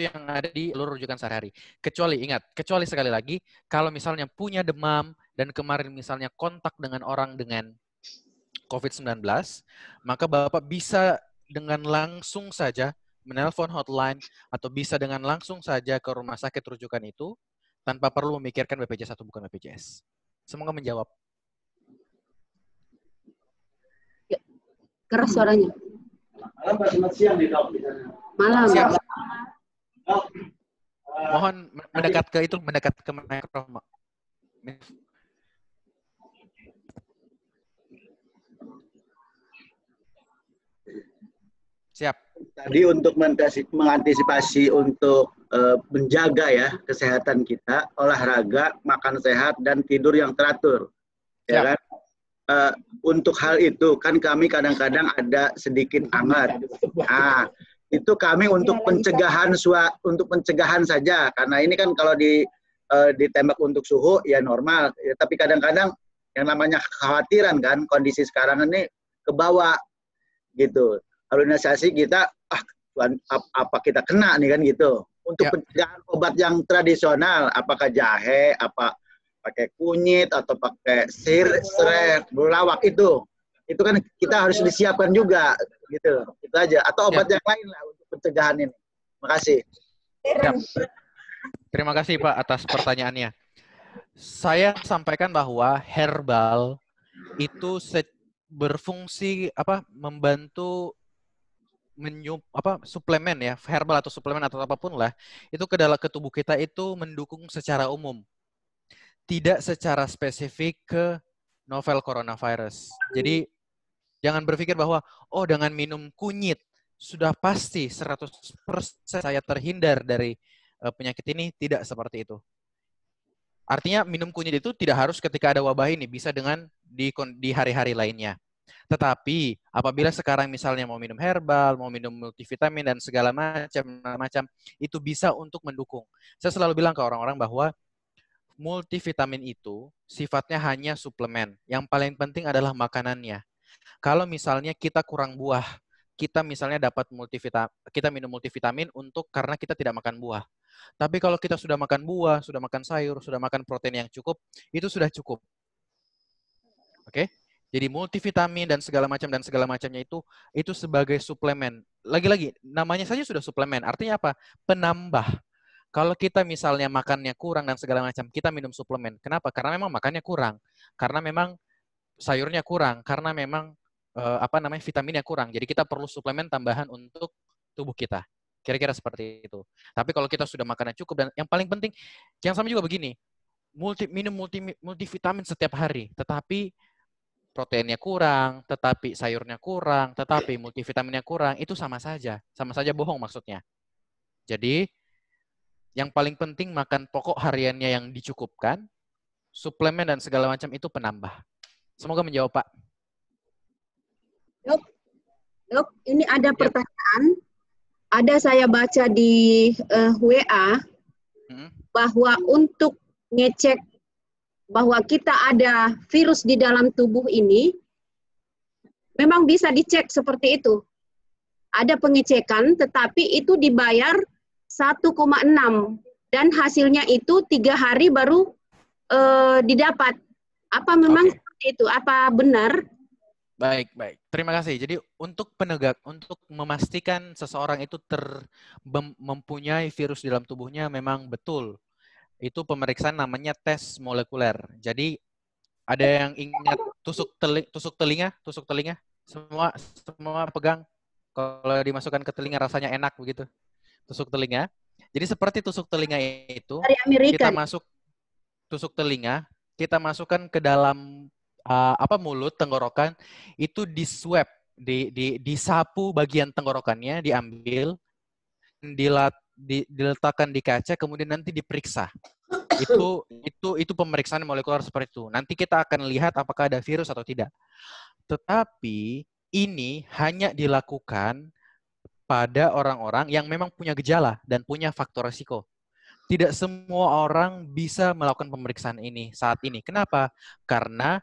[SPEAKER 1] yang ada di alur rujukan sehari-hari. Kecuali sekali lagi, kalau misalnya punya demam dan kemarin misalnya kontak dengan orang dengan COVID-19, maka Bapak bisa dengan langsung saja menelpon hotline atau bisa dengan langsung saja ke rumah sakit rujukan itu tanpa perlu memikirkan BPJS atau bukan BPJS. Semoga menjawab.
[SPEAKER 2] Ya, keras suaranya.
[SPEAKER 7] Malam, siang di Dok.
[SPEAKER 2] Malam.
[SPEAKER 1] Siap. Mohon mendekat ke mikrofon. Siap.
[SPEAKER 7] Tadi untuk mengantisipasi untuk menjaga ya kesehatan kita, olahraga, makan sehat, dan tidur yang teratur. Ya kan? Untuk hal itu kan kami kadang-kadang ada sedikit hangat. Nah, itu kami untuk pencegahan saja, karena ini kan kalau ditembak untuk suhu ya normal. Ya, tapi kadang-kadang yang namanya kekhawatiran kan kondisi sekarang ini ke bawah gitu. Organisasi kita, apa kita kena nih kan gitu. Untuk pencegahan obat yang tradisional, apakah jahe, apa pakai kunyit atau pakai serai, bulawak itu kan kita harus disiapkan juga gitu. Itu aja. Atau obat yang lain lah untuk pencegahan ini. Makasih.
[SPEAKER 1] Siap. Terima kasih Pak atas pertanyaannya. Saya sampaikan bahwa herbal itu berfungsi membantu suplemen ya, herbal atau suplemen atau apapun lah, itu ke tubuh kita itu mendukung secara umum. Tidak secara spesifik ke novel coronavirus. Jadi jangan berpikir bahwa dengan minum kunyit sudah pasti 100% saya terhindar dari penyakit ini. Tidak seperti itu. Artinya minum kunyit itu tidak harus ketika ada wabah ini, bisa dengan di hari-hari lainnya. Tetapi apabila sekarang misalnya mau minum herbal, mau minum multivitamin dan segala macam, itu bisa untuk mendukung. Saya selalu bilang ke orang-orang bahwa multivitamin itu sifatnya hanya suplemen. Yang paling penting adalah makanannya. Kalau misalnya kita kurang buah, kita misalnya kita minum multivitamin karena kita tidak makan buah. Tapi kalau kita sudah makan buah, sudah makan sayur, sudah makan protein yang cukup, itu sudah cukup. Oke? Jadi multivitamin dan segala macamnya itu sebagai suplemen. Lagi-lagi namanya saja sudah suplemen. Artinya apa? Penambah. Kalau kita misalnya makannya kurang dan segala macam, kita minum suplemen. Kenapa? Karena memang makannya kurang. Karena memang sayurnya kurang. Karena memang vitaminnya kurang. Jadi kita perlu suplemen tambahan untuk tubuh kita. Kira-kira seperti itu. Tapi kalau kita sudah makannya cukup, dan yang paling penting, jangan sampai juga begini. Minum multivitamin setiap hari, tetapi proteinnya kurang, tetapi sayurnya kurang, tetapi multivitaminnya kurang, itu sama saja. Sama saja bohong maksudnya. Jadi, yang paling penting makan pokok hariannya yang dicukupkan, suplemen dan segala macam itu penambah. Semoga menjawab, Pak.
[SPEAKER 2] Dok, ini ada pertanyaan. Ada saya baca di WA bahwa untuk ngecek bahwa kita ada virus di dalam tubuh ini, memang bisa dicek seperti itu. Ada pengecekan, tetapi itu dibayar 1,6 dan hasilnya itu 3 hari baru didapat. Apa memang seperti itu? Apa benar?
[SPEAKER 1] Baik. Terima kasih. Jadi untuk memastikan seseorang itu mempunyai virus di dalam tubuhnya memang betul. Itu pemeriksaan namanya tes molekuler. Jadi ada yang ingat tusuk telinga? Semua pegang. Kalau dimasukkan ke telinga rasanya enak begitu. Tusuk telinga. Jadi seperti tusuk telinga itu,
[SPEAKER 2] Dari Amerika.
[SPEAKER 1] Tusuk telinga, kita masukkan ke dalam mulut, tenggorokan, itu di-swab, disapu bagian tenggorokannya, diambil, diletakkan di kaca, kemudian nanti diperiksa. Itu pemeriksaan molekuler seperti itu. Nanti kita akan lihat apakah ada virus atau tidak. Tetapi ini hanya dilakukan pada orang-orang yang memang punya gejala dan punya faktor risiko. Tidak semua orang bisa melakukan pemeriksaan ini saat ini. Kenapa? Karena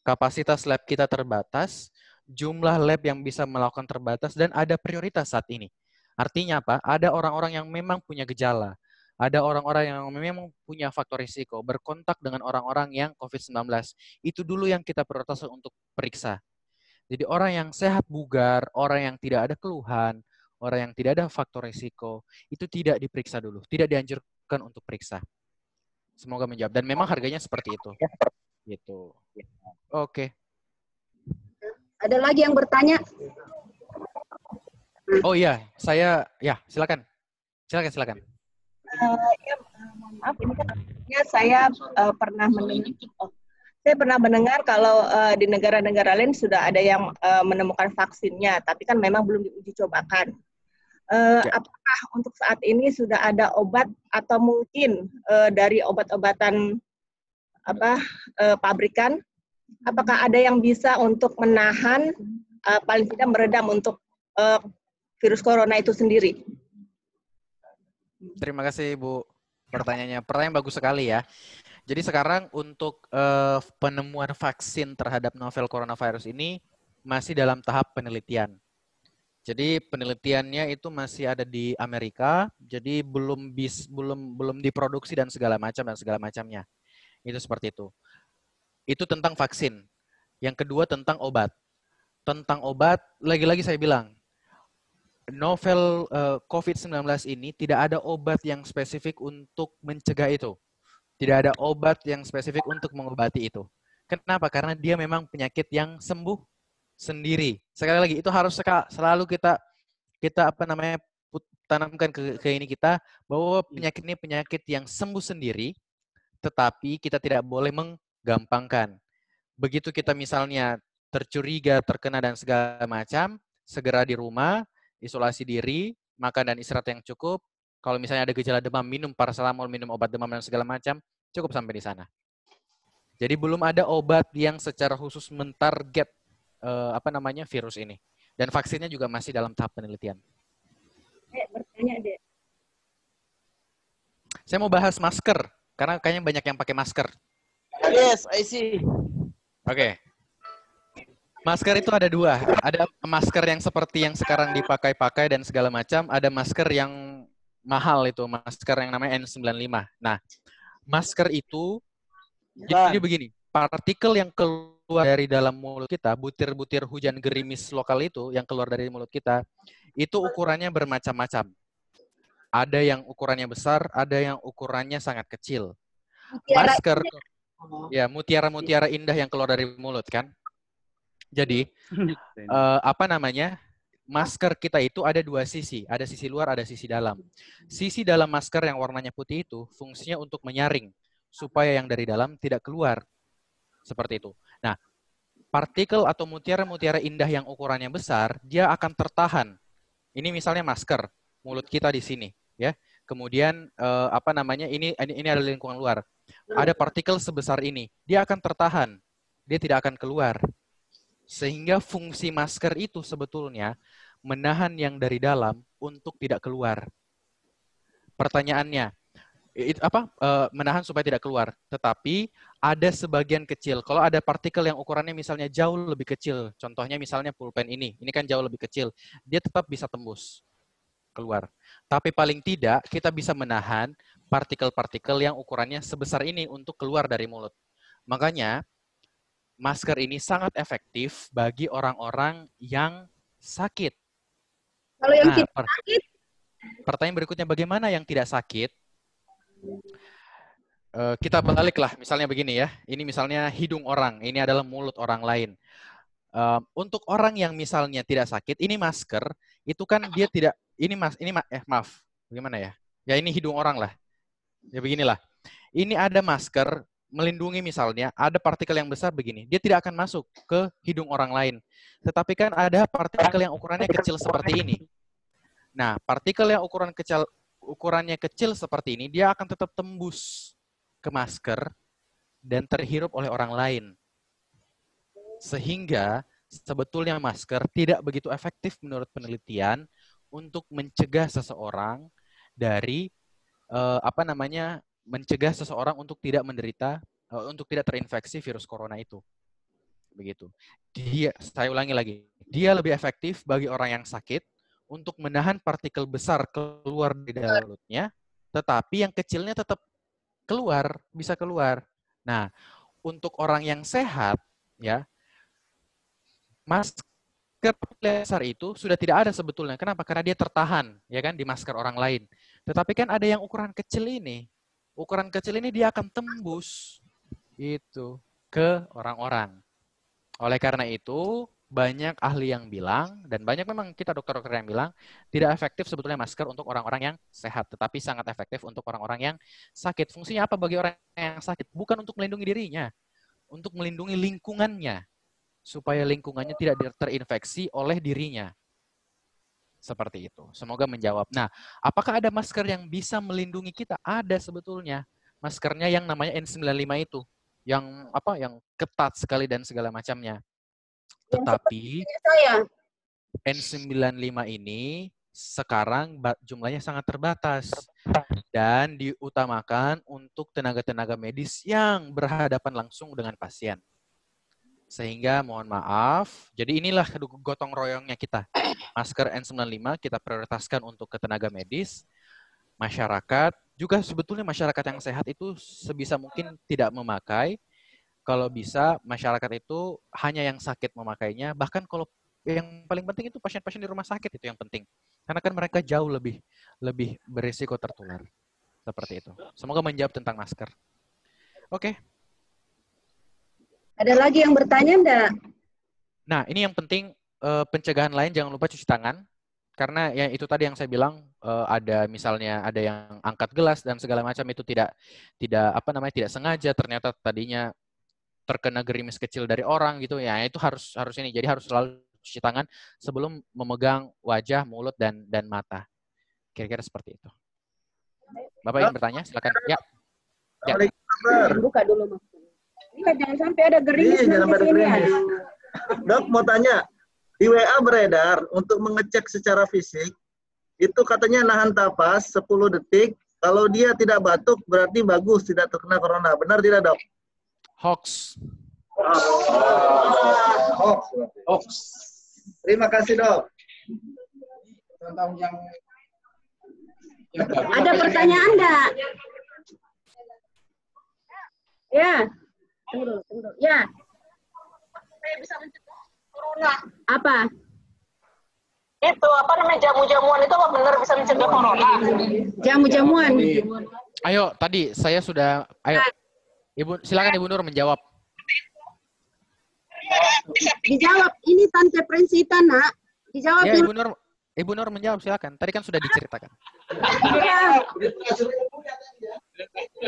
[SPEAKER 1] kapasitas lab kita terbatas, jumlah lab yang bisa melakukan terbatas, dan ada prioritas saat ini. Artinya apa? Ada orang-orang yang memang punya gejala. Ada orang-orang yang memang punya faktor risiko, berkontak dengan orang-orang yang COVID-19. Itu dulu yang kita prioritaskan untuk periksa. Jadi orang yang sehat bugar, orang yang tidak ada keluhan, orang yang tidak ada faktor risiko, itu tidak diperiksa dulu. Tidak dianjurkan untuk periksa. Semoga menjawab. Dan memang harganya seperti itu. Gitu. Oke.
[SPEAKER 2] Ada lagi yang bertanya?
[SPEAKER 6] Oh
[SPEAKER 1] iya, silakan. Silakan.
[SPEAKER 6] Mohon maaf, ini kan saya pernah mendengar kalau di negara-negara lain sudah ada yang menemukan vaksinnya, tapi kan memang belum diuji cobakan. Apakah untuk saat ini sudah ada obat atau mungkin dari obat-obatan pabrikan, apakah ada yang bisa untuk menahan, paling tidak meredam untuk virus corona itu sendiri?
[SPEAKER 1] Terima kasih, Bu. Pertanyaannya bagus sekali ya. Jadi sekarang untuk penemuan vaksin terhadap novel coronavirus ini masih dalam tahap penelitian. Jadi penelitiannya itu masih ada di Amerika, jadi belum diproduksi dan segala macamnya. Itu seperti itu. Itu tentang vaksin. Yang kedua tentang obat. tentang obat, lagi-lagi saya bilang, novel COVID-19 ini tidak ada obat yang spesifik untuk mencegah itu. Tidak ada obat yang spesifik untuk mengobati itu. Kenapa? Karena dia memang penyakit yang sembuh sendiri. Sekali lagi, itu harus selalu kita tanamkan ke ini kita, bahwa penyakit ini penyakit yang sembuh sendiri, tetapi kita tidak boleh menggampangkan. Begitu kita misalnya tercuriga, terkena dan segala macam, segera di rumah, isolasi diri, makan dan istirahat yang cukup. Kalau misalnya ada gejala demam, minum paracetamol, minum obat demam dan segala macam, cukup sampai di sana. Jadi belum ada obat yang secara khusus mentarget virus ini. Dan vaksinnya juga masih dalam tahap penelitian.
[SPEAKER 2] Bertanya deh.
[SPEAKER 1] Saya mau bahas masker, karena kayaknya banyak yang pakai masker.
[SPEAKER 8] Yes, I see.
[SPEAKER 1] Oke. Masker itu ada dua. Ada masker yang seperti yang sekarang dipakai-pakai dan segala macam. Ada masker yang mahal itu, masker yang namanya N95. Nah, masker itu, jadi begini, partikel yang keluar dari dalam mulut kita, butir-butir hujan gerimis lokal itu yang keluar dari mulut kita, itu ukurannya bermacam-macam. Ada yang ukurannya besar, ada yang ukurannya sangat kecil. Masker, ya mutiara-mutiara indah yang keluar dari mulut kan. Jadi, masker kita itu ada dua sisi. Ada sisi luar, ada sisi dalam. Sisi dalam masker yang warnanya putih itu fungsinya untuk menyaring, supaya yang dari dalam tidak keluar. Seperti itu. Nah, partikel atau mutiara-mutiara indah yang ukurannya besar, dia akan tertahan. Ini misalnya masker, mulut kita di sini. Ya. Kemudian, ini adalah lingkungan luar. Ada partikel sebesar ini, dia akan tertahan. Dia tidak akan keluar. Sehingga fungsi masker itu sebetulnya menahan yang dari dalam untuk tidak keluar. Pertanyaannya, menahan supaya tidak keluar. Tetapi ada sebagian kecil. Kalau ada partikel yang ukurannya misalnya jauh lebih kecil, contohnya misalnya pulpen ini kan jauh lebih kecil, dia tetap bisa tembus keluar. Tapi paling tidak kita bisa menahan partikel-partikel yang ukurannya sebesar ini untuk keluar dari mulut. Makanya masker ini sangat efektif bagi orang-orang yang sakit.
[SPEAKER 2] Kalau yang tidak sakit?
[SPEAKER 1] Pertanyaan berikutnya, bagaimana yang tidak sakit? Kita baliklah, misalnya begini ya. Ini misalnya hidung orang, ini adalah mulut orang lain. Untuk orang yang misalnya tidak sakit, ini masker, itu kan dia tidak, bagaimana ya? Ya ini hidung orang lah. Ya beginilah. Ini ada masker, melindungi misalnya, ada partikel yang besar begini, dia tidak akan masuk ke hidung orang lain. Tetapi kan ada partikel yang ukurannya kecil seperti ini. Nah, partikel yang ukurannya kecil seperti ini, dia akan tetap tembus ke masker dan terhirup oleh orang lain. Sehingga sebetulnya masker tidak begitu efektif menurut penelitian untuk mencegah seseorang dari mencegah seseorang untuk tidak menderita, untuk tidak terinfeksi virus corona itu. Begitu. Saya ulangi lagi, dia lebih efektif bagi orang yang sakit untuk menahan partikel besar keluar dari dalam mulutnya, tetapi yang kecilnya tetap bisa keluar. Nah, untuk orang yang sehat, ya, masker besar itu sudah tidak ada sebetulnya. Kenapa? Karena dia tertahan, ya kan, di masker orang lain. Tetapi kan ada yang ukuran kecil ini. Ukuran kecil ini dia akan tembus itu ke orang-orang. Oleh karena itu, banyak ahli yang bilang, dan banyak memang kita dokter-dokter yang bilang, tidak efektif sebetulnya masker untuk orang-orang yang sehat, tetapi sangat efektif untuk orang-orang yang sakit. Fungsinya apa bagi orang yang sakit? Bukan untuk melindungi dirinya, untuk melindungi lingkungannya, supaya lingkungannya tidak terinfeksi oleh dirinya. Seperti itu. Semoga menjawab. Nah, apakah ada masker yang bisa melindungi kita? Ada sebetulnya. Maskernya yang namanya N95 itu. Yang ketat sekali dan segala macamnya. Tetapi N95 ini sekarang jumlahnya sangat terbatas. Dan diutamakan untuk tenaga-tenaga medis yang berhadapan langsung dengan pasien. Sehingga mohon maaf, jadi inilah gotong royongnya kita. Masker N95 kita prioritaskan untuk ke tenaga medis, masyarakat, juga sebetulnya masyarakat yang sehat itu sebisa mungkin tidak memakai, kalau bisa masyarakat itu hanya yang sakit memakainya, bahkan kalau yang paling penting itu pasien-pasien di rumah sakit itu yang penting. Karena kan mereka jauh lebih berisiko tertular. Seperti itu. Semoga menjawab tentang masker. Oke.
[SPEAKER 2] Ada lagi yang bertanya enggak?
[SPEAKER 1] Nah, ini yang penting pencegahan lain, jangan lupa cuci tangan. Karena ya itu tadi yang saya bilang, ada misalnya ada yang angkat gelas dan segala macam itu tidak sengaja, ternyata tadinya terkena gerimis kecil dari orang gitu ya, itu harus ini. Jadi harus selalu cuci tangan sebelum memegang wajah, mulut dan mata. Kira-kira seperti itu. Bapak ingin bertanya, silakan. Ya.
[SPEAKER 2] Buka dulu, Mas. Iya, jangan sampai ada gerimis nanti sini ya.
[SPEAKER 9] Dok, mau tanya, di WA beredar untuk mengecek secara fisik, itu katanya nahan napas 10 detik, kalau dia tidak batuk berarti bagus, tidak terkena corona. Benar tidak, Dok?
[SPEAKER 1] Hoax.
[SPEAKER 9] Hoax. Terima kasih, Dok.
[SPEAKER 2] Ada pertanyaan enggak? Ya. Tunggu. Ya.
[SPEAKER 10] Saya bisa mencegah corona.
[SPEAKER 2] Apa?
[SPEAKER 10] Itu apa namanya jamu-jamuan itu apa benar bisa mencegah corona?
[SPEAKER 2] Jamu-jamuan.
[SPEAKER 1] Ayo, tadi saya sudah. Ayo, Ibu, silakan Ibu Nur menjawab.
[SPEAKER 2] Dijawab. Ini Tante Prinsita, Nak. Dijawab
[SPEAKER 1] Ya,
[SPEAKER 2] dulu.
[SPEAKER 1] Ibu Nur menjawab, silakan. Tadi kan sudah diceritakan.
[SPEAKER 2] Ya.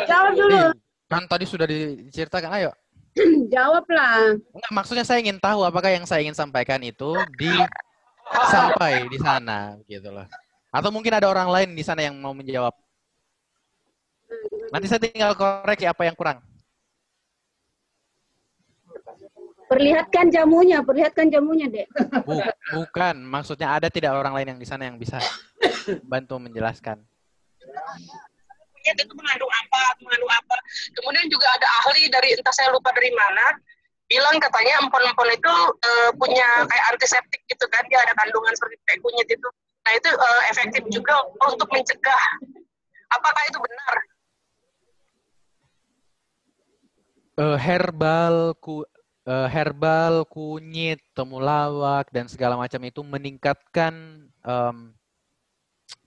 [SPEAKER 2] Jawab dulu.
[SPEAKER 1] Kan tadi sudah diceritakan, ayo.
[SPEAKER 2] Jawablah.
[SPEAKER 1] Enggak, maksudnya saya ingin tahu apakah yang saya ingin sampaikan itu sampai di sana gitu loh. Atau mungkin ada orang lain di sana yang mau menjawab. Nanti saya tinggal koreksi apa yang kurang.
[SPEAKER 2] Perlihatkan jamunya, Dek.
[SPEAKER 1] Bukan, maksudnya ada tidak orang lain yang di sana yang bisa bantu menjelaskan.
[SPEAKER 10] Itu mengandung apa. Kemudian juga ada ahli dari entah saya lupa dari mana bilang katanya empon-empon itu punya kayak antiseptik gitu kan, dia ada kandungan seperti kayak kunyit itu. Nah itu efektif juga untuk mencegah. Apakah itu benar?
[SPEAKER 1] Herbal, kunyit, temulawak dan segala macam itu meningkatkan,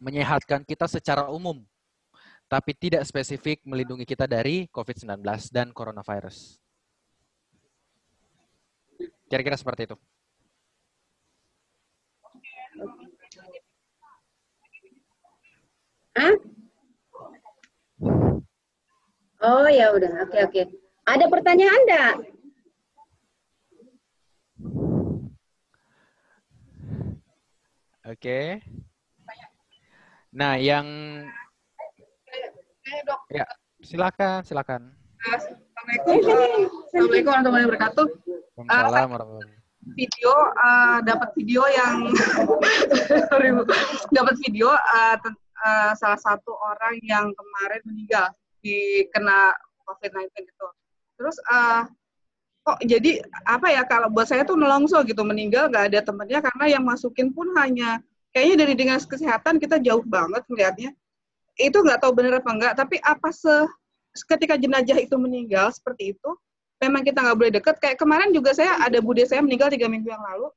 [SPEAKER 1] menyehatkan kita secara umum. Tapi tidak spesifik melindungi kita dari COVID-19 dan coronavirus. Kira-kira seperti itu.
[SPEAKER 2] Hah? Oh ya udah, oke. Ada pertanyaan enggak?
[SPEAKER 1] Oke. Nah, yang ya, silakan.
[SPEAKER 6] Assalamualaikum warahmatullahi wabarakatuh.
[SPEAKER 1] Waalaikumsalam warahmatullahi wabarakatuh.
[SPEAKER 6] Dapat video yang salah satu orang yang kemarin meninggal kena COVID-19 itu. Terus kok jadi apa ya, kalau buat saya tuh nelongso gitu, meninggal nggak ada temannya karena yang masukin pun hanya kayaknya dari dinas kesehatan kita jauh banget melihatnya. Itu nggak tahu benar apa enggak, tapi ketika jenazah itu meninggal seperti itu, memang kita nggak boleh deket. Kayak kemarin juga ada bude saya meninggal 3 minggu yang lalu.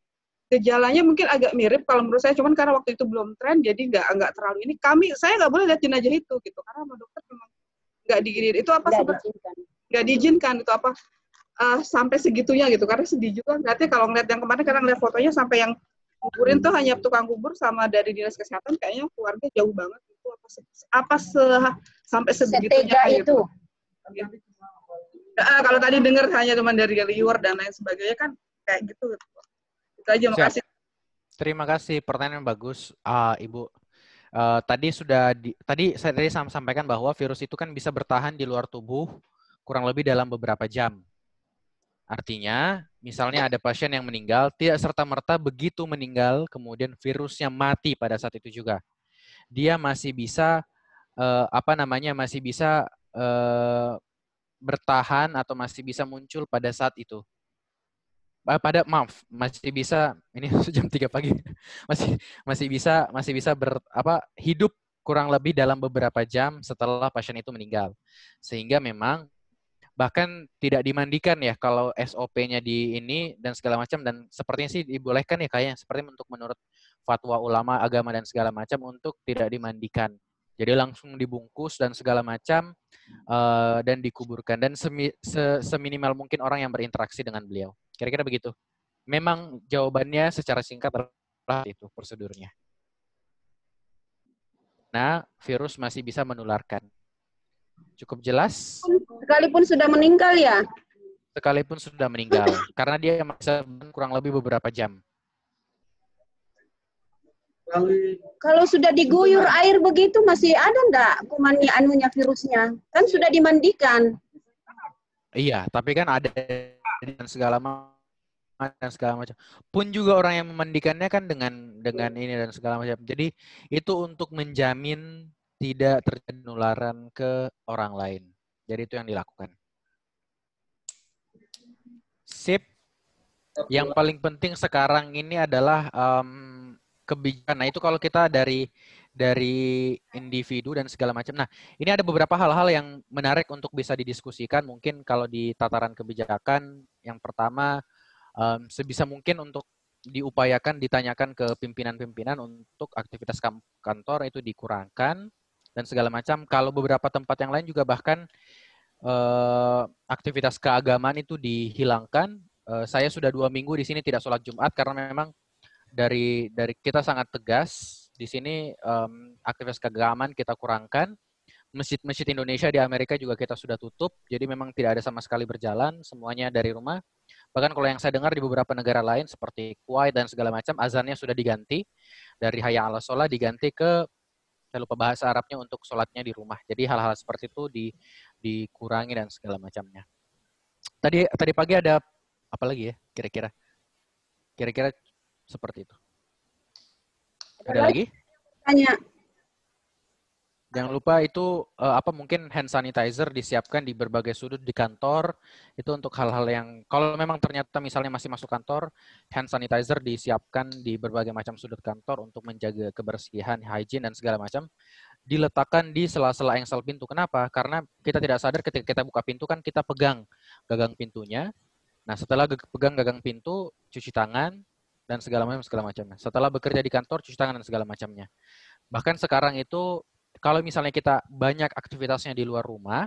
[SPEAKER 6] Gejalanya mungkin agak mirip kalau menurut saya, cuman karena waktu itu belum tren, jadi nggak terlalu ini. Saya nggak boleh lihat jenazah itu gitu, karena sama dokter memang nggak diizinin. Itu apa sebenarnya? Nggak diizinkan itu apa sampai segitunya gitu, karena sedih juga ngeliatnya kalau ngeliat yang kemarin, karena ngeliat fotonya sampai yang kuburin tuh hanya tukang kubur sama dari dinas kesehatan, kayaknya keluarga jauh banget itu sampai sebegitunya gitu. Kalau tadi dengar hanya cuma dari liur dan lain sebagainya kan kayak gitu. Itu aja, makasih.
[SPEAKER 1] Terima kasih, pertanyaan yang bagus, Ibu. Tadi saya sampaikan bahwa virus itu kan bisa bertahan di luar tubuh kurang lebih dalam beberapa jam. Artinya, misalnya ada pasien yang meninggal, tidak serta-merta begitu meninggal, kemudian virusnya mati pada saat itu juga. Dia masih bisa, bertahan atau masih bisa muncul pada saat itu. Masih bisa, ini jam 3 pagi, masih bisa hidup kurang lebih dalam beberapa jam setelah pasien itu meninggal. Sehingga memang Bahkan tidak dimandikan ya kalau SOP-nya di ini dan segala macam, dan sepertinya sih dibolehkan ya kayaknya, seperti untuk menurut fatwa ulama agama dan segala macam untuk tidak dimandikan. Jadi langsung dibungkus dan segala macam dan dikuburkan, dan seminimal mungkin orang yang berinteraksi dengan beliau. Kira-kira begitu. Memang jawabannya secara singkat adalah itu prosedurnya. Nah, virus masih bisa menularkan. Cukup jelas?
[SPEAKER 2] Sekalipun sudah meninggal ya?
[SPEAKER 1] Sekalipun sudah meninggal. Karena dia masih kurang lebih beberapa jam.
[SPEAKER 2] Kalau sudah diguyur air begitu masih ada enggak kumannya anunya virusnya? Kan sudah dimandikan.
[SPEAKER 1] Iya, tapi kan ada dan segala macam. Pun juga orang yang memandikannya kan dengan ini dan segala macam. Jadi itu untuk menjamin tidak terjadi penularan ke orang lain. Jadi itu yang dilakukan. Sip. Yang paling penting sekarang ini adalah kebijakan. Nah, itu kalau kita dari individu dan segala macam. Nah, ini ada beberapa hal-hal yang menarik untuk bisa didiskusikan. Mungkin kalau di tataran kebijakan, yang pertama, sebisa mungkin untuk diupayakan, ditanyakan ke pimpinan-pimpinan untuk aktivitas kantor itu dikurangkan dan segala macam. Kalau beberapa tempat yang lain juga bahkan aktivitas keagamaan itu dihilangkan. Saya sudah 2 minggu di sini tidak sholat Jumat karena memang dari kita sangat tegas di sini. Aktivitas keagamaan kita kurangkan. Masjid-masjid Indonesia di Amerika juga kita sudah tutup, jadi memang tidak ada sama sekali berjalan, semuanya dari rumah. Bahkan kalau yang saya dengar di beberapa negara lain seperti Kuwait dan segala macam, azannya sudah diganti dari hayya 'alas shalah diganti ke, saya lupa bahasa Arabnya, untuk sholatnya di rumah. Jadi hal-hal seperti itu dikurangi dan segala macamnya. Tadi pagi ada apa lagi ya kira-kira? Kira-kira seperti itu. Ada lagi?
[SPEAKER 2] Tanya.
[SPEAKER 1] Jangan lupa itu mungkin hand sanitizer disiapkan di berbagai sudut di kantor. Itu untuk hal-hal yang kalau memang ternyata misalnya masih masuk kantor, hand sanitizer disiapkan di berbagai macam sudut kantor untuk menjaga kebersihan, hygiene dan segala macam. Diletakkan di sela-sela engsel pintu. Kenapa? Karena kita tidak sadar ketika kita buka pintu kan kita pegang gagang pintunya. Nah, setelah pegang gagang pintu, cuci tangan dan segala macamnya. Setelah bekerja di kantor, cuci tangan dan segala macamnya. Bahkan sekarang itu kalau misalnya kita banyak aktivitasnya di luar rumah,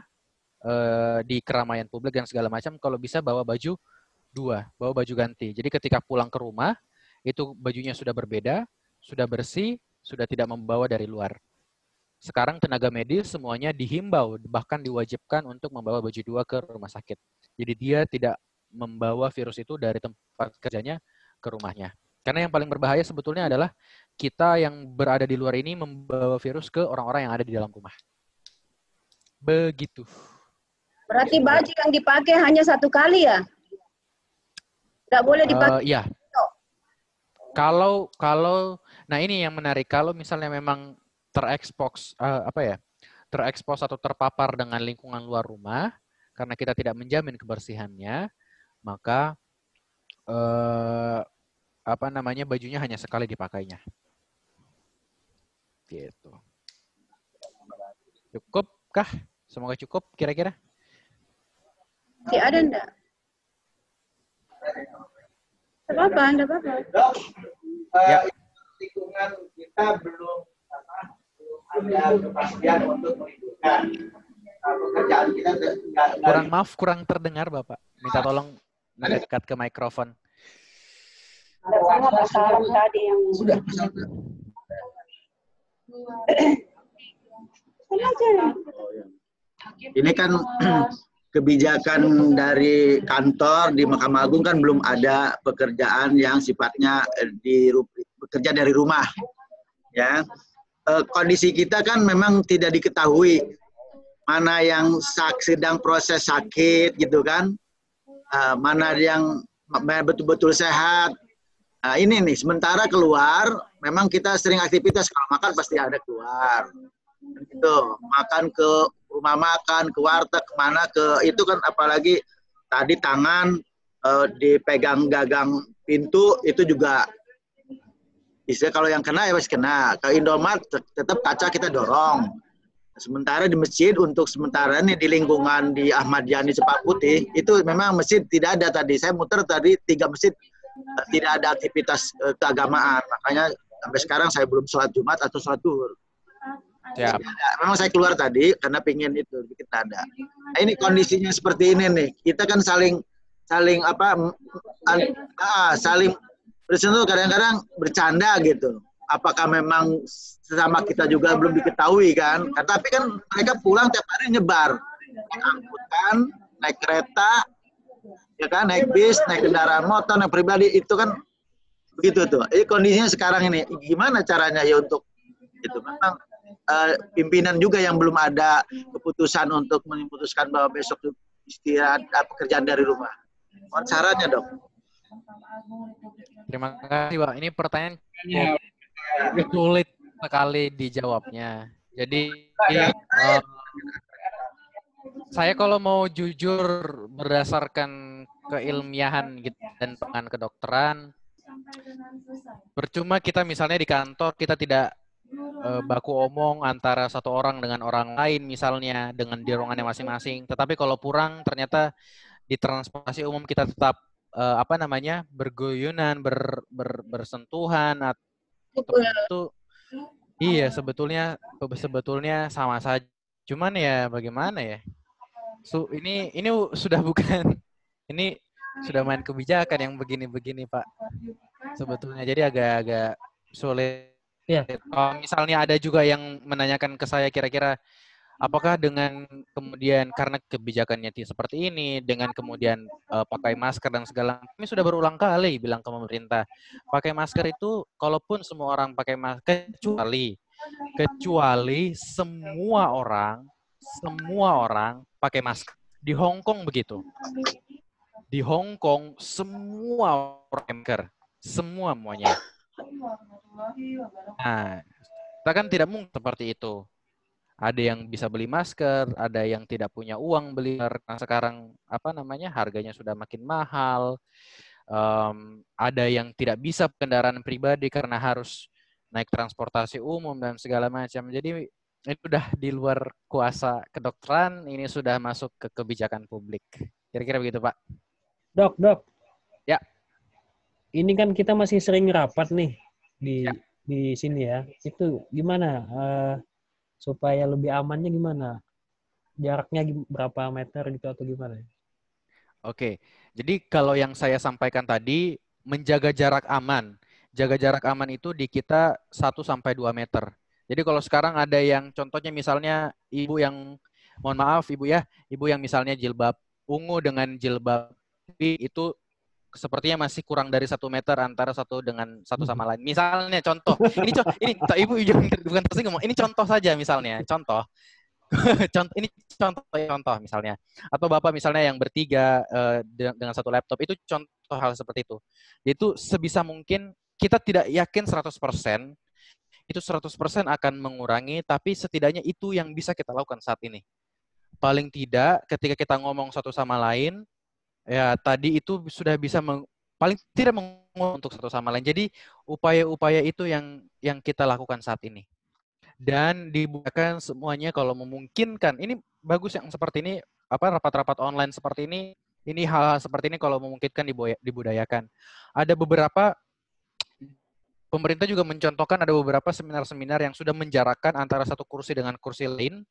[SPEAKER 1] di keramaian publik dan segala macam, kalau bisa bawa baju bawa baju ganti. Jadi ketika pulang ke rumah, itu bajunya sudah berbeda, sudah bersih, sudah tidak membawa dari luar. Sekarang tenaga medis semuanya dihimbau, bahkan diwajibkan untuk membawa baju 2 ke rumah sakit. Jadi dia tidak membawa virus itu dari tempat kerjanya ke rumahnya. Karena yang paling berbahaya sebetulnya adalah kita yang berada di luar ini membawa virus ke orang-orang yang ada di dalam rumah. Begitu.
[SPEAKER 2] Berarti baju yang dipakai hanya 1 kali ya? Nggak boleh dipakai?
[SPEAKER 1] Iya. Nah ini yang menarik. Kalau misalnya memang terekspos atau terpapar dengan lingkungan luar rumah, karena kita tidak menjamin kebersihannya, maka bajunya hanya sekali dipakainya. Gitu. Cukup kah? Semoga cukup kira-kira.
[SPEAKER 2] Masih ada enggak? Enggak apa-apa.
[SPEAKER 7] Ya. Lingkungan kita belum ada kepastian untuk meliburkan. Pekerjaan kita
[SPEAKER 1] kurang terdengar Bapak. Minta tolong mendekat ke mikrofon.
[SPEAKER 2] Ada sama pasaran tadi yang
[SPEAKER 7] sudah. Ini kan kebijakan dari kantor di Mahkamah Agung kan belum ada pekerjaan yang sifatnya bekerja dari rumah. Ya, kondisi kita kan memang tidak diketahui mana yang sedang proses sakit gitu kan, mana yang betul-betul sehat. Nah, ini nih, sementara keluar, memang kita sering aktivitas, kalau makan pasti ada keluar. Gitu, makan ke rumah makan, ke warteg, kemana, itu kan apalagi tadi tangan dipegang gagang pintu, itu juga, bisa kalau yang kena ya pasti kena. Ke Indomaret tetap kaca kita dorong. Sementara di masjid untuk sementara ini di lingkungan di Ahmad Yani Sepak Putih itu memang masjid tidak ada tadi. Saya muter tadi 3 masjid tidak ada aktivitas keagamaan. Makanya sampai sekarang saya belum sholat Jumat atau sholat Duhur.
[SPEAKER 1] Ya.
[SPEAKER 7] Memang saya keluar tadi karena pingin itu bikin tanda. Nah, ini kondisinya seperti ini nih. Kita kan saling bersentuh, kadang-kadang bercanda gitu. Apakah memang sesama kita juga belum diketahui kan? Tapi kan mereka pulang tiap hari nyebar, naik angkutan, naik kereta, ya kan, naik bis, naik kendaraan motor, naik pribadi, itu kan begitu tuh. Jadi kondisinya sekarang ini, gimana caranya ya untuk itu? Memang pimpinan juga yang belum ada keputusan untuk memutuskan bahwa besok istirahat pekerjaan dari rumah. Mohon sarannya, Dok.
[SPEAKER 1] Terima kasih, Pak. Ini pertanyaan sulit sekali dijawabnya. Jadi saya kalau mau jujur berdasarkan keilmiahan gitu, dan pengen kedokteran, percuma kita misalnya di kantor kita tidak baku omong antara satu orang dengan orang lain misalnya dengan di ruangannya masing-masing. Tetapi kalau kurang ternyata di transportasi umum kita tetap berguyunan, bersentuhan itu iya sebetulnya sama saja. Cuman ya bagaimana ya? Ini sudah bukan ini sudah main kebijakan yang begini-begini, Pak. Sebetulnya jadi agak sulit.
[SPEAKER 4] Ya.
[SPEAKER 1] Kalau misalnya ada juga yang menanyakan ke saya kira-kira apakah dengan kemudian karena kebijakannya seperti ini, dengan kemudian pakai masker dan segala, ini sudah berulang kali bilang ke pemerintah, pakai masker itu kalaupun semua orang pakai masker, kecuali semua orang pakai masker. Di Hong Kong begitu. Di Hong Kong semua orang masker, semuanya. Nah, kita kan tidak mungkin seperti itu. Ada yang bisa beli masker, ada yang tidak punya uang beli karena sekarang harganya sudah makin mahal. Ada yang tidak bisa kendaraan pribadi karena harus naik transportasi umum dan segala macam. Jadi itu udah di luar kuasa kedokteran, ini sudah masuk ke kebijakan publik. Kira-kira begitu, Pak.
[SPEAKER 4] Dok.
[SPEAKER 1] Ya.
[SPEAKER 4] Ini kan kita masih sering rapat nih di sini ya. Itu gimana? Supaya lebih amannya gimana? Jaraknya berapa meter gitu atau gimana?
[SPEAKER 1] Oke, jadi kalau yang saya sampaikan tadi, menjaga jarak aman. Jaga jarak aman itu di kita 1-2 meter. Jadi kalau sekarang ada yang contohnya misalnya ibu yang, mohon maaf ibu yang misalnya jilbab ungu dengan jilbab itu sepertinya masih kurang dari 1 meter antara satu sama lain. Misalnya contoh, ini ibu bukan pasti ngomong, ini contoh saja misalnya, contoh misalnya, atau bapak misalnya yang bertiga dengan satu laptop, itu contoh hal seperti itu. Itu sebisa mungkin kita tidak yakin 100%, itu 100% akan mengurangi, tapi setidaknya itu yang bisa kita lakukan saat ini. Paling tidak ketika kita ngomong satu sama lain, ya tadi itu sudah bisa paling tidak mengurung untuk satu sama lain. Jadi upaya-upaya itu yang kita lakukan saat ini. Dan dibukakan semuanya kalau memungkinkan. Ini bagus yang seperti ini, rapat-rapat online seperti ini hal-hal seperti ini kalau memungkinkan dibudayakan. Ada beberapa pemerintah juga mencontohkan ada beberapa seminar-seminar yang sudah menjarakkan antara satu kursi dengan kursi lain.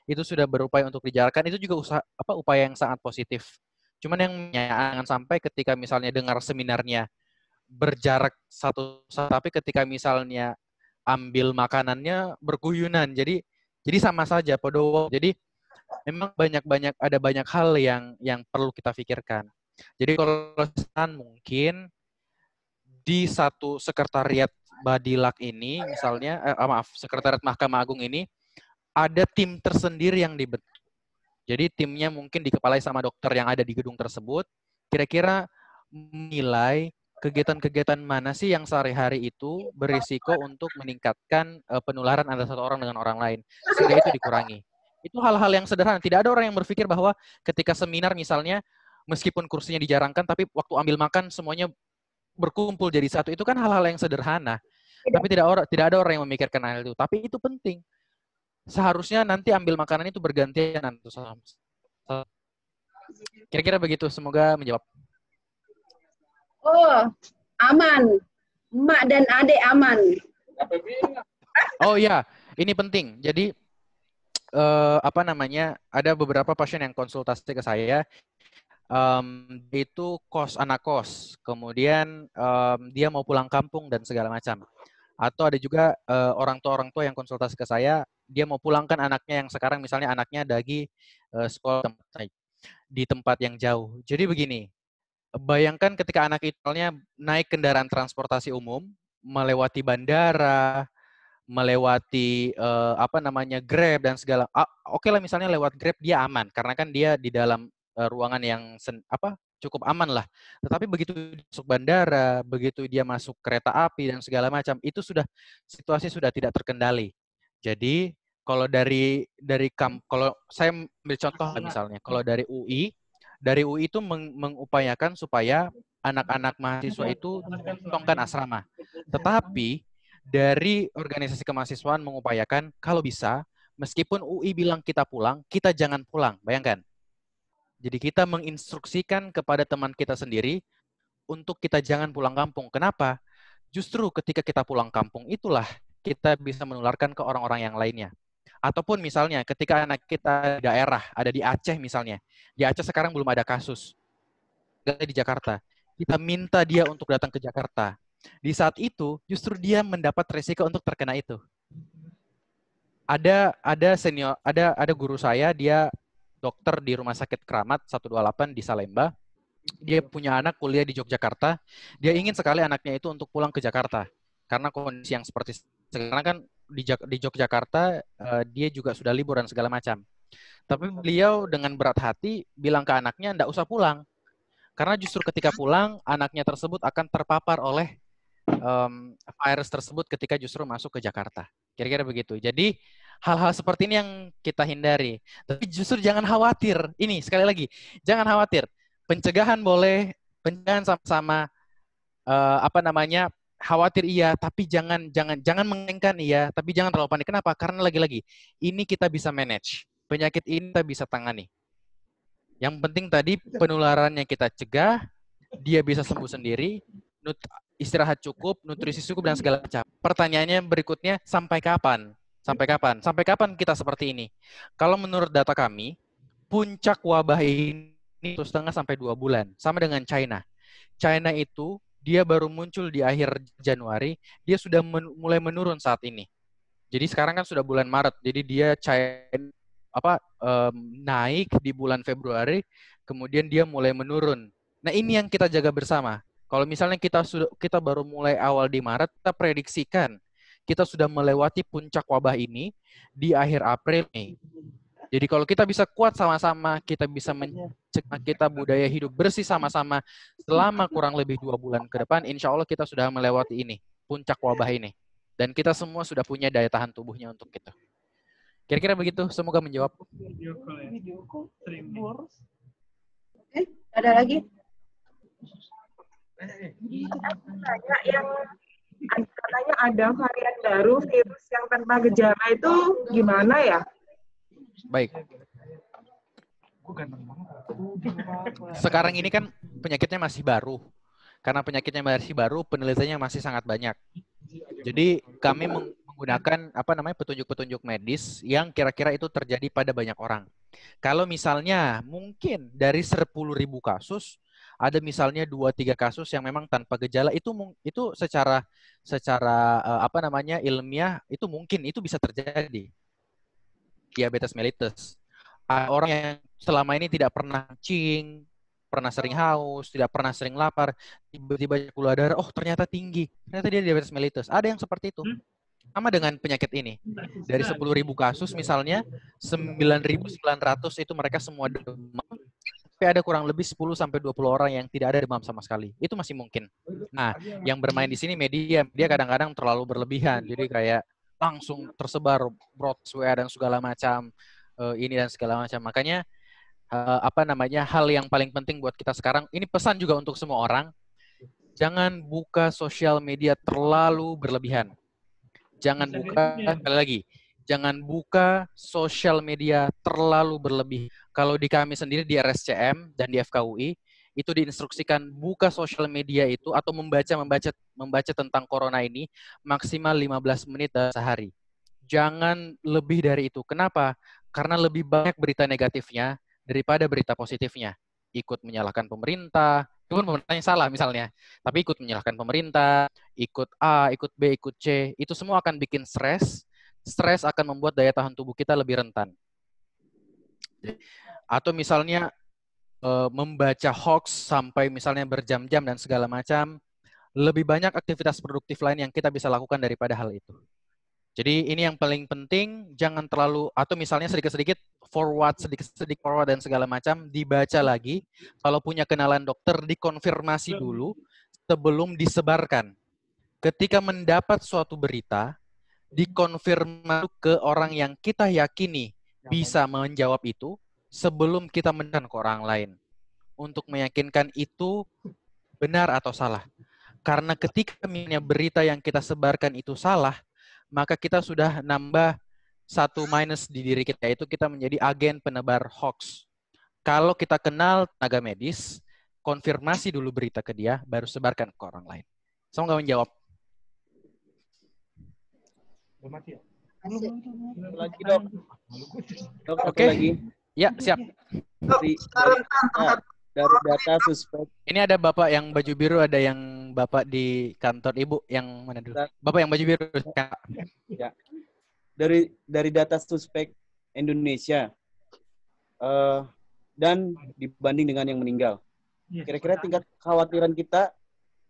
[SPEAKER 1] Itu sudah berupaya untuk dijarakkan. Itu juga upaya yang sangat positif. Cuman yang jangan sampai ketika misalnya dengar seminarnya berjarak tapi ketika misalnya ambil makanannya berguyunan. Jadi sama saja podo. Jadi memang ada banyak hal yang perlu kita pikirkan. Jadi kalau mungkin di satu sekretariat Badilak ini misalnya sekretariat Mahkamah Agung ini ada tim tersendiri yang dibentuk. Jadi timnya mungkin dikepalai sama dokter yang ada di gedung tersebut. Kira-kira menilai kegiatan-kegiatan mana sih yang sehari-hari itu berisiko untuk meningkatkan penularan antara satu orang dengan orang lain. Sehingga itu dikurangi. Itu hal-hal yang sederhana. Tidak ada orang yang berpikir bahwa ketika seminar misalnya, meskipun kursinya dijarangkan, tapi waktu ambil makan semuanya berkumpul jadi satu. Itu kan hal-hal yang sederhana. Tapi tidak ada orang yang memikirkan hal itu. Tapi itu penting. seharusnya nanti ambil makanan itu bergantian. Kira-kira begitu, semoga menjawab.
[SPEAKER 2] Oh, aman. Emak dan adik aman.
[SPEAKER 1] Oh ya, ini penting. Jadi ada beberapa pasien yang konsultasi ke saya, itu anak kos, kemudian dia mau pulang kampung dan segala macam. Atau ada juga orang tua yang konsultasi ke saya, dia mau pulangkan anaknya yang sekarang misalnya anaknya lagi sekolah di tempat yang jauh. Jadi begini, bayangkan ketika anak itu naik kendaraan transportasi umum, melewati bandara, melewati Grab dan segala. Oke lah, misalnya lewat Grab dia aman karena kan dia di dalam ruangan yang cukup aman lah. Tetapi begitu masuk bandara, begitu dia masuk kereta api dan segala macam, itu situasi sudah tidak terkendali. Jadi kalau kalau saya ambil contoh misalnya, kalau dari UI itu mengupayakan supaya anak-anak mahasiswa itu tongkan asrama. Tetapi dari organisasi kemahasiswaan mengupayakan kalau bisa, meskipun UI bilang kita pulang, kita jangan pulang. Bayangkan. Jadi kita menginstruksikan kepada teman kita sendiri untuk kita jangan pulang kampung. Kenapa? Justru ketika kita pulang kampung itulah kita bisa menularkan ke orang-orang yang lainnya. Ataupun misalnya ketika anak kita di daerah, ada di Aceh misalnya. Di Aceh sekarang belum ada kasus. Di Jakarta. Kita minta dia untuk datang ke Jakarta. Di saat itu, justru dia mendapat resiko untuk terkena itu. Ada guru saya, dia dokter di Rumah Sakit Keramat 128 di Salemba. Dia punya anak kuliah di Yogyakarta. Dia ingin sekali anaknya itu untuk pulang ke Jakarta. Karena kondisi yang seperti sekarang kan di Yogyakarta, dia juga sudah libur dan segala macam. Tapi beliau dengan berat hati bilang ke anaknya, enggak usah pulang. Karena justru ketika pulang, anaknya tersebut akan terpapar oleh virus tersebut ketika justru masuk ke Jakarta. Kira-kira begitu. Jadi hal-hal seperti ini yang kita hindari. Tapi justru jangan khawatir. Ini sekali lagi, jangan khawatir. Pencegahan boleh, pencegahan sama-sama khawatir iya, tapi jangan mengengkan iya, tapi jangan terlalu panik. Kenapa? Karena lagi-lagi ini kita bisa manage. Penyakit ini kita bisa tangani. Yang penting tadi penularannya kita cegah, dia bisa sembuh sendiri, istirahat cukup, nutrisi cukup dan segala macam. Pertanyaannya berikutnya, sampai kapan? Sampai kapan? Sampai kapan kita seperti ini? Kalau menurut data kami, puncak wabah ini 1,5 sampai 2 bulan, sama dengan China. China itu dia baru muncul di akhir Januari, dia sudah mulai menurun saat ini. Jadi sekarang kan sudah bulan Maret, jadi dia naik di bulan Februari, kemudian dia mulai menurun. Nah ini yang kita jaga bersama. Kalau misalnya kita baru mulai awal di Maret, kita prediksikan kita sudah melewati puncak wabah ini di akhir April nih. Jadi kalau kita bisa kuat sama-sama, kita bisa mencegah kita budaya hidup bersih sama-sama selama kurang lebih 2 bulan ke depan, insya Allah kita sudah melewati ini, puncak wabah ini. Dan kita semua sudah punya daya tahan tubuhnya untuk itu. Kira-kira begitu, semoga menjawab.
[SPEAKER 2] Ada lagi?
[SPEAKER 6] Yang katanya ada varian baru virus yang tanpa gejala itu gimana ya?
[SPEAKER 1] Baik. Sekarang ini kan penyakitnya masih baru. Karena penyakitnya masih baru, penelitiannya masih sangat banyak. Jadi kami menggunakan petunjuk-petunjuk medis yang kira-kira itu terjadi pada banyak orang. Kalau misalnya mungkin dari 10.000 kasus ada misalnya 2-3 kasus yang memang tanpa gejala, itu secara ilmiah itu mungkin itu bisa terjadi. Diabetes mellitus. Orang yang selama ini tidak pernah kencing, pernah sering haus, tidak pernah sering lapar, tiba-tiba gula darah, ternyata tinggi. Ternyata dia diabetes mellitus. Ada yang seperti itu. Sama dengan penyakit ini. Dari 10.000 kasus misalnya, 9.900 itu mereka semua demam. Tapi ada kurang lebih 10-20 orang yang tidak ada demam sama sekali. Itu masih mungkin. Nah, yang bermain di sini media kadang-kadang terlalu berlebihan. Jadi kayak langsung tersebar broadcast dan segala macam ini dan segala macam. Makanya hal yang paling penting buat kita sekarang, ini pesan juga untuk semua orang, jangan buka sosial media terlalu berlebihan. Jangan buka, sekali lagi, jangan buka sosial media terlalu berlebih. Kalau di kami sendiri di RSCM dan di FKUI, itu diinstruksikan buka sosial media itu atau membaca tentang corona ini maksimal 15 menit dalam sehari. Jangan lebih dari itu. Kenapa? Karena lebih banyak berita negatifnya daripada berita positifnya. Ikut menyalahkan pemerintah, itu pun pemerintahnya salah misalnya, tapi ikut menyalahkan pemerintah, ikut A, ikut B, ikut C, itu semua akan bikin stres. Stres akan membuat daya tahan tubuh kita lebih rentan. Atau misalnya membaca hoax sampai misalnya berjam-jam dan segala macam, lebih banyak aktivitas produktif lain yang kita bisa lakukan daripada hal itu. Jadi ini yang paling penting, jangan terlalu, atau misalnya sedikit-sedikit forward dan segala macam, dibaca lagi. Kalau punya kenalan dokter, dikonfirmasi dulu sebelum disebarkan. Ketika mendapat suatu berita, dikonfirmasi ke orang yang kita yakini bisa menjawab itu sebelum kita mendengar ke orang lain. Untuk meyakinkan itu benar atau salah. Karena ketika berita yang kita sebarkan itu salah, maka kita sudah nambah satu minus di diri kita, yaitu kita menjadi agen penebar hoax. Kalau kita kenal tenaga medis, konfirmasi dulu berita ke dia, baru sebarkan ke orang lain. Semoga menjawab.
[SPEAKER 8] Lagi dok.
[SPEAKER 1] Oke. Lagi. Ya, siap.
[SPEAKER 8] Dari data suspek.
[SPEAKER 1] Ini ada Bapak yang baju biru, ada yang Bapak di kantor Ibu yang mana dulu? Bapak yang baju biru.
[SPEAKER 8] Ya. Dari data suspek Indonesia dan dibanding dengan yang meninggal. Kira-kira tingkat kekhawatiran kita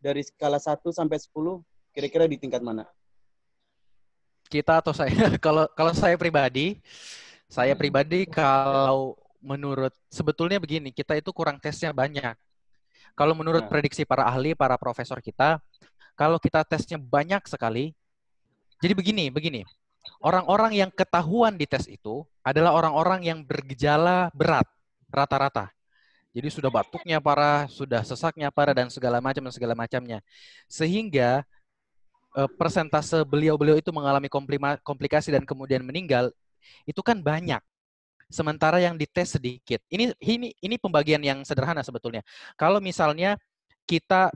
[SPEAKER 8] dari skala 1 sampai 10 kira-kira di tingkat mana?
[SPEAKER 1] Kita atau saya? Kalau saya pribadi kalau menurut, sebetulnya begini, kita itu kurang tesnya banyak. Kalau menurut prediksi para ahli, para profesor kita, kalau kita tesnya banyak sekali, jadi begini, orang-orang yang ketahuan di tes itu adalah orang-orang yang bergejala berat, rata-rata. Jadi sudah batuknya parah, sudah sesaknya parah, dan segala macamnya. Sehingga persentase beliau-beliau itu mengalami komplikasi dan kemudian meninggal, itu kan banyak. Sementara yang dites sedikit. Ini pembagian yang sederhana sebetulnya. Kalau misalnya kita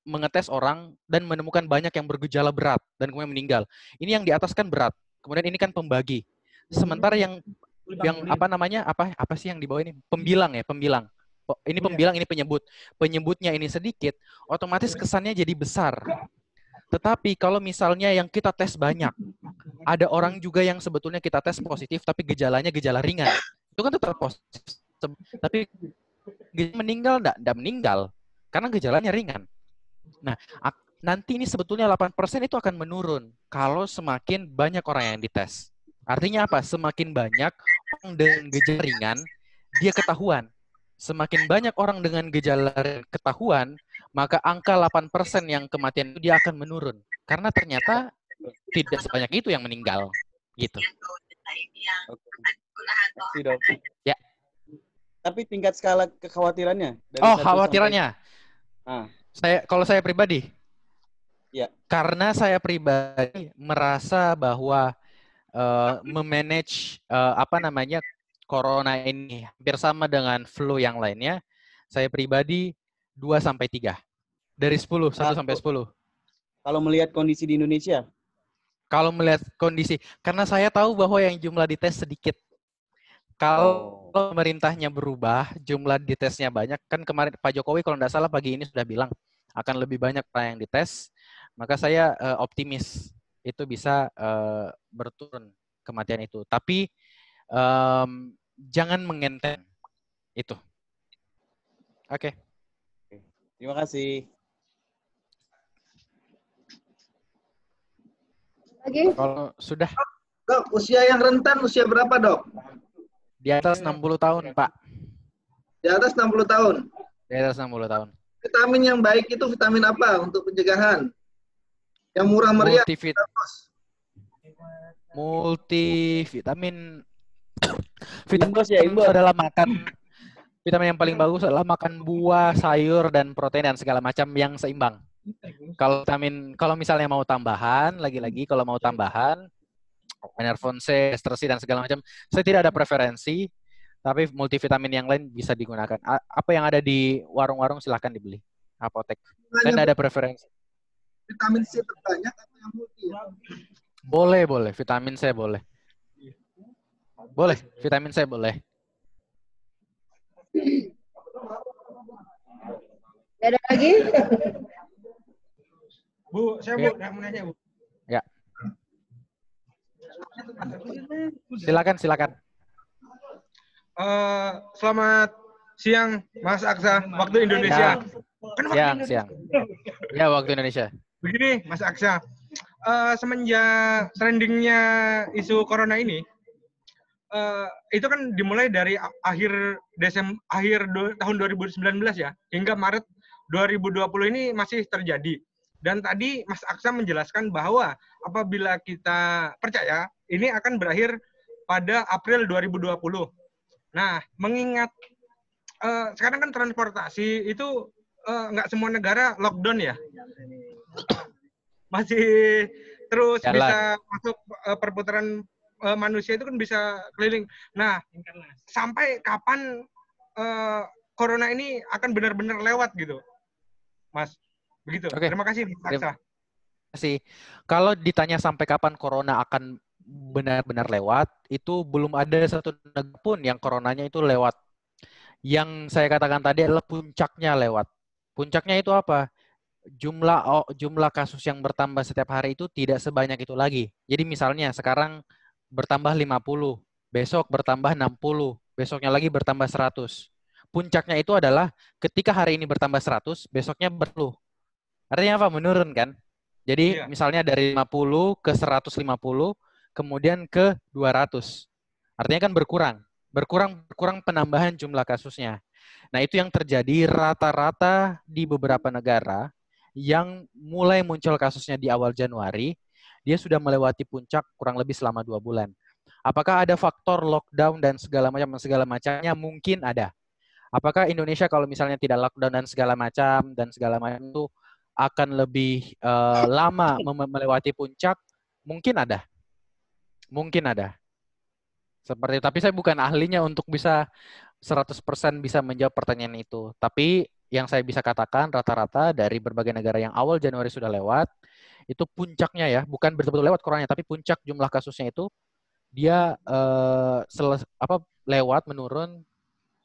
[SPEAKER 1] mengetes orang dan menemukan banyak yang bergejala berat dan kemudian meninggal. Ini yang di atas kan berat. Kemudian ini kan pembagi. Sementara yang apa sih yang di bawah ini? Pembilang. Ini pembilang, ini penyebut. Penyebutnya ini sedikit, otomatis kesannya jadi besar. Tetapi kalau misalnya yang kita tes banyak, ada orang juga yang sebetulnya kita tes positif, tapi gejalanya gejala ringan. Itu kan tetap positif. Tapi meninggal, enggak meninggal. Karena gejalanya ringan. Nah, nanti ini sebetulnya 8% itu akan menurun kalau semakin banyak orang yang dites. Artinya apa? Semakin banyak orang dengan gejala ringan, dia ketahuan. Semakin banyak orang dengan gejala ketahuan, maka angka 8% yang kematian itu dia akan menurun. Karena ternyata tidak sebanyak itu yang meninggal. Gitu. Ya.
[SPEAKER 8] Tapi tingkat skala kekhawatirannya?
[SPEAKER 1] Khawatirannya. Kalau saya pribadi.
[SPEAKER 8] Ya.
[SPEAKER 1] Karena saya pribadi merasa bahwa memanage corona ini hampir sama dengan flu yang lainnya, saya pribadi 2-3. Dari 10, 1 sampai 10.
[SPEAKER 8] Kalau melihat kondisi di Indonesia?
[SPEAKER 1] Kalau melihat kondisi, karena saya tahu bahwa yang jumlah dites sedikit. Kalau pemerintahnya berubah, jumlah ditesnya banyak, kan kemarin Pak Jokowi kalau tidak salah pagi ini sudah bilang akan lebih banyak orang yang dites, maka saya optimis itu bisa berturun kematian itu. Tapi jangan mengenteng itu. Oke.
[SPEAKER 8] Terima kasih.
[SPEAKER 2] Lagi?
[SPEAKER 1] Kalau sudah.
[SPEAKER 9] Dok, usia yang rentan usia berapa, Dok?
[SPEAKER 1] Di atas 60 tahun, Pak.
[SPEAKER 9] Di atas 60 tahun?
[SPEAKER 1] Di atas 60 tahun.
[SPEAKER 9] Vitamin yang baik itu vitamin apa untuk pencegahan? Yang murah meriah.
[SPEAKER 1] Multivitamin. Vitamin adalah makan. Vitamin yang paling bagus adalah makan buah, sayur, dan protein dan segala macam yang seimbang. Kalau misalnya mau tambahan, lagi-lagi kalau mau tambahan, Enervon C, Ester C, dan segala macam. Saya tidak ada preferensi, tapi multivitamin yang lain bisa digunakan. Apa yang ada di warung-warung silahkan dibeli. Apotek. Saya tidak ada preferensi.
[SPEAKER 9] Vitamin C terbanyak atau yang multi?
[SPEAKER 1] Boleh. Vitamin C boleh. Boleh, vitamin C boleh.
[SPEAKER 2] Ada lagi?
[SPEAKER 11] Bu, saya mau nanya, Bu.
[SPEAKER 1] Ya. Silakan.
[SPEAKER 11] Selamat siang, Mas Aksa, waktu Indonesia.
[SPEAKER 1] Siang. Ya, waktu Indonesia.
[SPEAKER 11] Begini, Mas Aksa, semenjak trendingnya isu corona ini, itu kan dimulai dari akhir tahun 2019 ya, hingga Maret 2020 ini masih terjadi. Dan tadi Mas Aksa menjelaskan bahwa apabila kita percaya, ini akan berakhir pada April 2020. Nah, mengingat sekarang kan transportasi itu nggak semua negara lockdown ya. Masih terus
[SPEAKER 1] jalan.
[SPEAKER 11] Bisa masuk perputaran manusia itu kan bisa keliling. Nah, sampai kapan corona ini akan benar-benar lewat gitu, Mas? Begitu.
[SPEAKER 1] Oke.
[SPEAKER 11] Terima kasih, Mas Aksa.
[SPEAKER 1] Terima kasih. Kalau ditanya sampai kapan corona akan benar-benar lewat, itu belum ada satu negara pun yang coronanya itu lewat. Yang saya katakan tadi adalah puncaknya lewat. Puncaknya itu apa? Jumlah kasus yang bertambah setiap hari itu tidak sebanyak itu lagi. Jadi misalnya sekarang bertambah 50, besok bertambah 60, besoknya lagi bertambah 100. Puncaknya itu adalah ketika hari ini bertambah 100, besoknya berpuluh. Artinya apa? Menurun kan? Jadi misalnya dari 50 ke 150, kemudian ke 200. Artinya kan berkurang penambahan jumlah kasusnya. Nah, itu yang terjadi rata-rata di beberapa negara yang mulai muncul kasusnya di awal Januari, dia sudah melewati puncak kurang lebih selama 2 bulan. Apakah ada faktor lockdown dan segala macamnya? Mungkin ada. Apakah Indonesia kalau misalnya tidak lockdown dan segala macam itu akan lebih lama melewati puncak? Mungkin ada. Seperti itu. Tapi saya bukan ahlinya untuk bisa 100% bisa menjawab pertanyaan itu. Tapi yang saya bisa katakan rata-rata dari berbagai negara yang awal Januari sudah lewat, itu puncaknya ya, bukan betul-betul lewat coronanya, tapi puncak jumlah kasusnya itu dia lewat menurun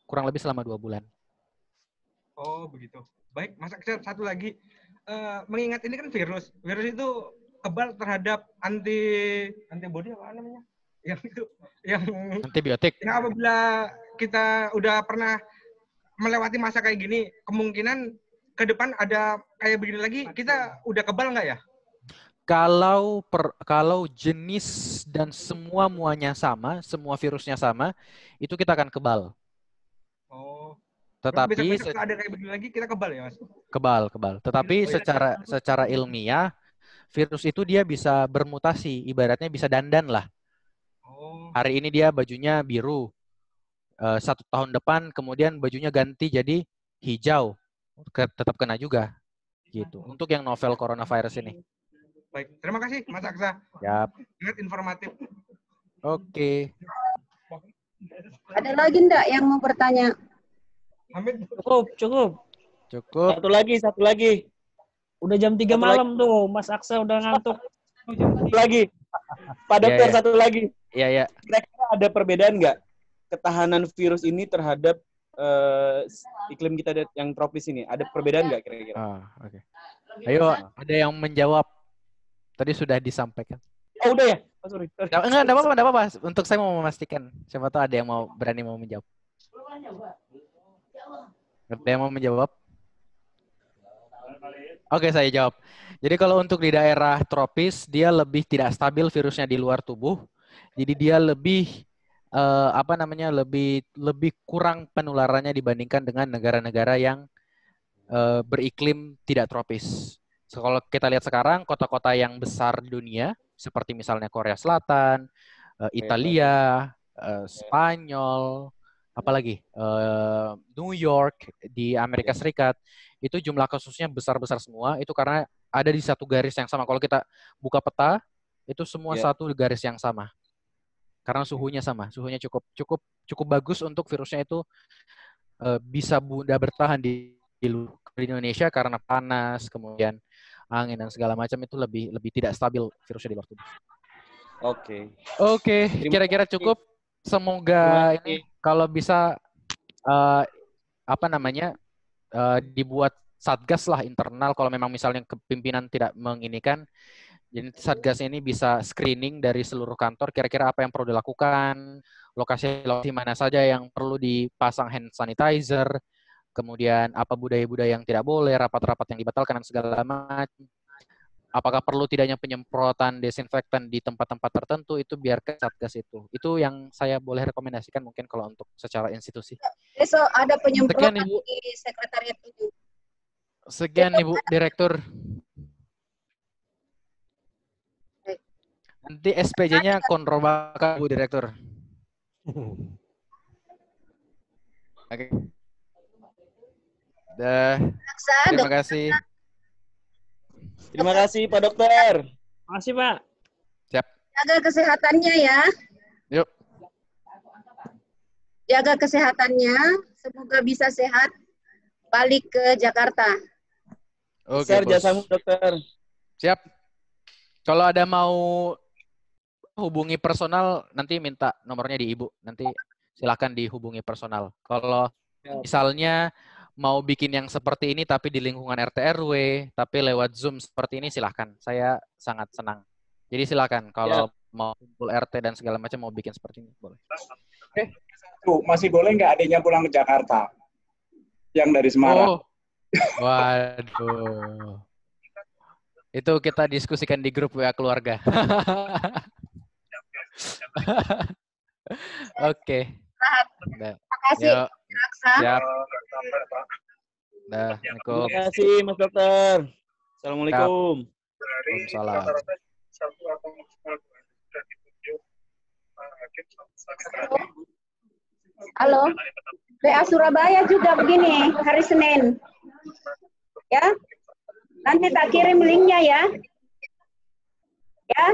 [SPEAKER 1] kurang lebih selama 2 bulan.
[SPEAKER 11] Oh, begitu. Baik, Mas Aksa, satu lagi. Mengingat ini kan virus itu kebal terhadap antibody apa namanya? Yang
[SPEAKER 1] antibiotik.
[SPEAKER 11] Yang apabila kita udah pernah melewati masa kayak gini, kemungkinan ke depan ada kayak begini lagi, kita udah kebal nggak ya?
[SPEAKER 1] Kalau jenis dan muanya sama, semua virusnya sama, itu kita akan kebal.
[SPEAKER 11] Oh.
[SPEAKER 1] Tetapi
[SPEAKER 11] besok ada kayak begini lagi, kita kebal ya, Mas?
[SPEAKER 1] Kebal. Tetapi secara ilmiah, virus itu dia bisa bermutasi, ibaratnya bisa dandan lah. Hari ini dia bajunya biru, 1 tahun depan kemudian bajunya ganti jadi hijau, tetap kena juga, gitu. Untuk yang novel coronavirus ini.
[SPEAKER 11] Baik, terima kasih Mas Aksa.
[SPEAKER 1] Yap.
[SPEAKER 11] Sangat informatif.
[SPEAKER 1] Oke.
[SPEAKER 2] Ada lagi enggak yang mau bertanya?
[SPEAKER 4] Cukup.
[SPEAKER 8] Satu lagi.
[SPEAKER 4] Udah jam 3 malam tuh, Mas Aksa udah ngantuk.
[SPEAKER 8] Lagi. Pak Dokter, satu lagi.
[SPEAKER 1] Iya.
[SPEAKER 8] Kira-kira ada perbedaan nggak ketahanan virus ini terhadap iklim kita yang tropis ini? Ada perbedaan nggak kira-kira?
[SPEAKER 1] Oke. Ayo, ada yang menjawab. Tadi sudah disampaikan.
[SPEAKER 8] Oh, udah ya? Oh, sorry.
[SPEAKER 1] Enggak apa-apa. Untuk saya mau memastikan. Siapa tahu ada yang berani mau menjawab. Ada yang mau menjawab? Oke, saya jawab. Jadi kalau untuk di daerah tropis, dia lebih tidak stabil virusnya di luar tubuh. Jadi dia lebih lebih kurang penularannya dibandingkan dengan negara-negara yang beriklim tidak tropis. So, kalau kita lihat sekarang kota-kota yang besar di dunia seperti misalnya Korea Selatan, Italia, Spanyol, apalagi New York di Amerika Serikat, itu jumlah kasusnya besar-besar semua. Itu karena ada di satu garis yang sama. Kalau kita buka peta, Itu semua satu garis yang sama. Karena suhunya sama, suhunya cukup bagus untuk virusnya itu bisa mudah bertahan di Indonesia karena panas, kemudian angin dan segala macam itu lebih tidak stabil virusnya di luar tubuh. Oke, kira-kira cukup. Semoga ini kalau bisa dibuat satgas lah internal kalau memang misalnya kepimpinan tidak menginikan. Jadi satgas ini bisa screening dari seluruh kantor kira-kira apa yang perlu dilakukan, lokasi mana saja yang perlu dipasang hand sanitizer, kemudian apa budaya-budaya yang tidak boleh, rapat-rapat yang dibatalkan dan segala macam. Apakah perlu tidaknya penyemprotan desinfektan di tempat-tempat tertentu, itu biarkan satgas itu. Itu yang saya boleh rekomendasikan mungkin kalau untuk secara institusi.
[SPEAKER 2] Besok ada penyemprotan di sekretariat itu.
[SPEAKER 1] Sekian Ibu Direktur. Nanti SPJ-nya kontrol bakal Bu Direktur. Oke. Terima kasih.
[SPEAKER 8] Terima kasih Pak Dokter.
[SPEAKER 4] Terima kasih Pak.
[SPEAKER 1] Siap.
[SPEAKER 2] Jaga kesehatannya ya.
[SPEAKER 1] Yuk.
[SPEAKER 2] Jaga kesehatannya. Semoga bisa sehat. Balik ke Jakarta.
[SPEAKER 1] Oke,
[SPEAKER 8] Besar jasamu Dokter.
[SPEAKER 1] Siap. Kalau ada mau hubungi personal, nanti minta nomornya di Ibu. Nanti silakan dihubungi personal. Kalau misalnya mau bikin yang seperti ini tapi di lingkungan RT RW, tapi lewat Zoom seperti ini silahkan. Saya sangat senang. Jadi silakan kalau mau kumpul RT dan segala macam mau bikin seperti ini boleh.
[SPEAKER 12] Oke. Masih boleh nggak adiknya pulang ke Jakarta? Yang dari Semarang.
[SPEAKER 1] Waduh. Itu kita diskusikan di grup WA keluarga. Oke.
[SPEAKER 2] Terima kasih.
[SPEAKER 1] Siap.
[SPEAKER 8] Terima kasih Mas Dokter. Assalamualaikum.
[SPEAKER 1] Waalaikumsalam.
[SPEAKER 2] Halo. PA Surabaya juga begini hari Senin. Ya. Nanti tak kirim linknya ya. Ya.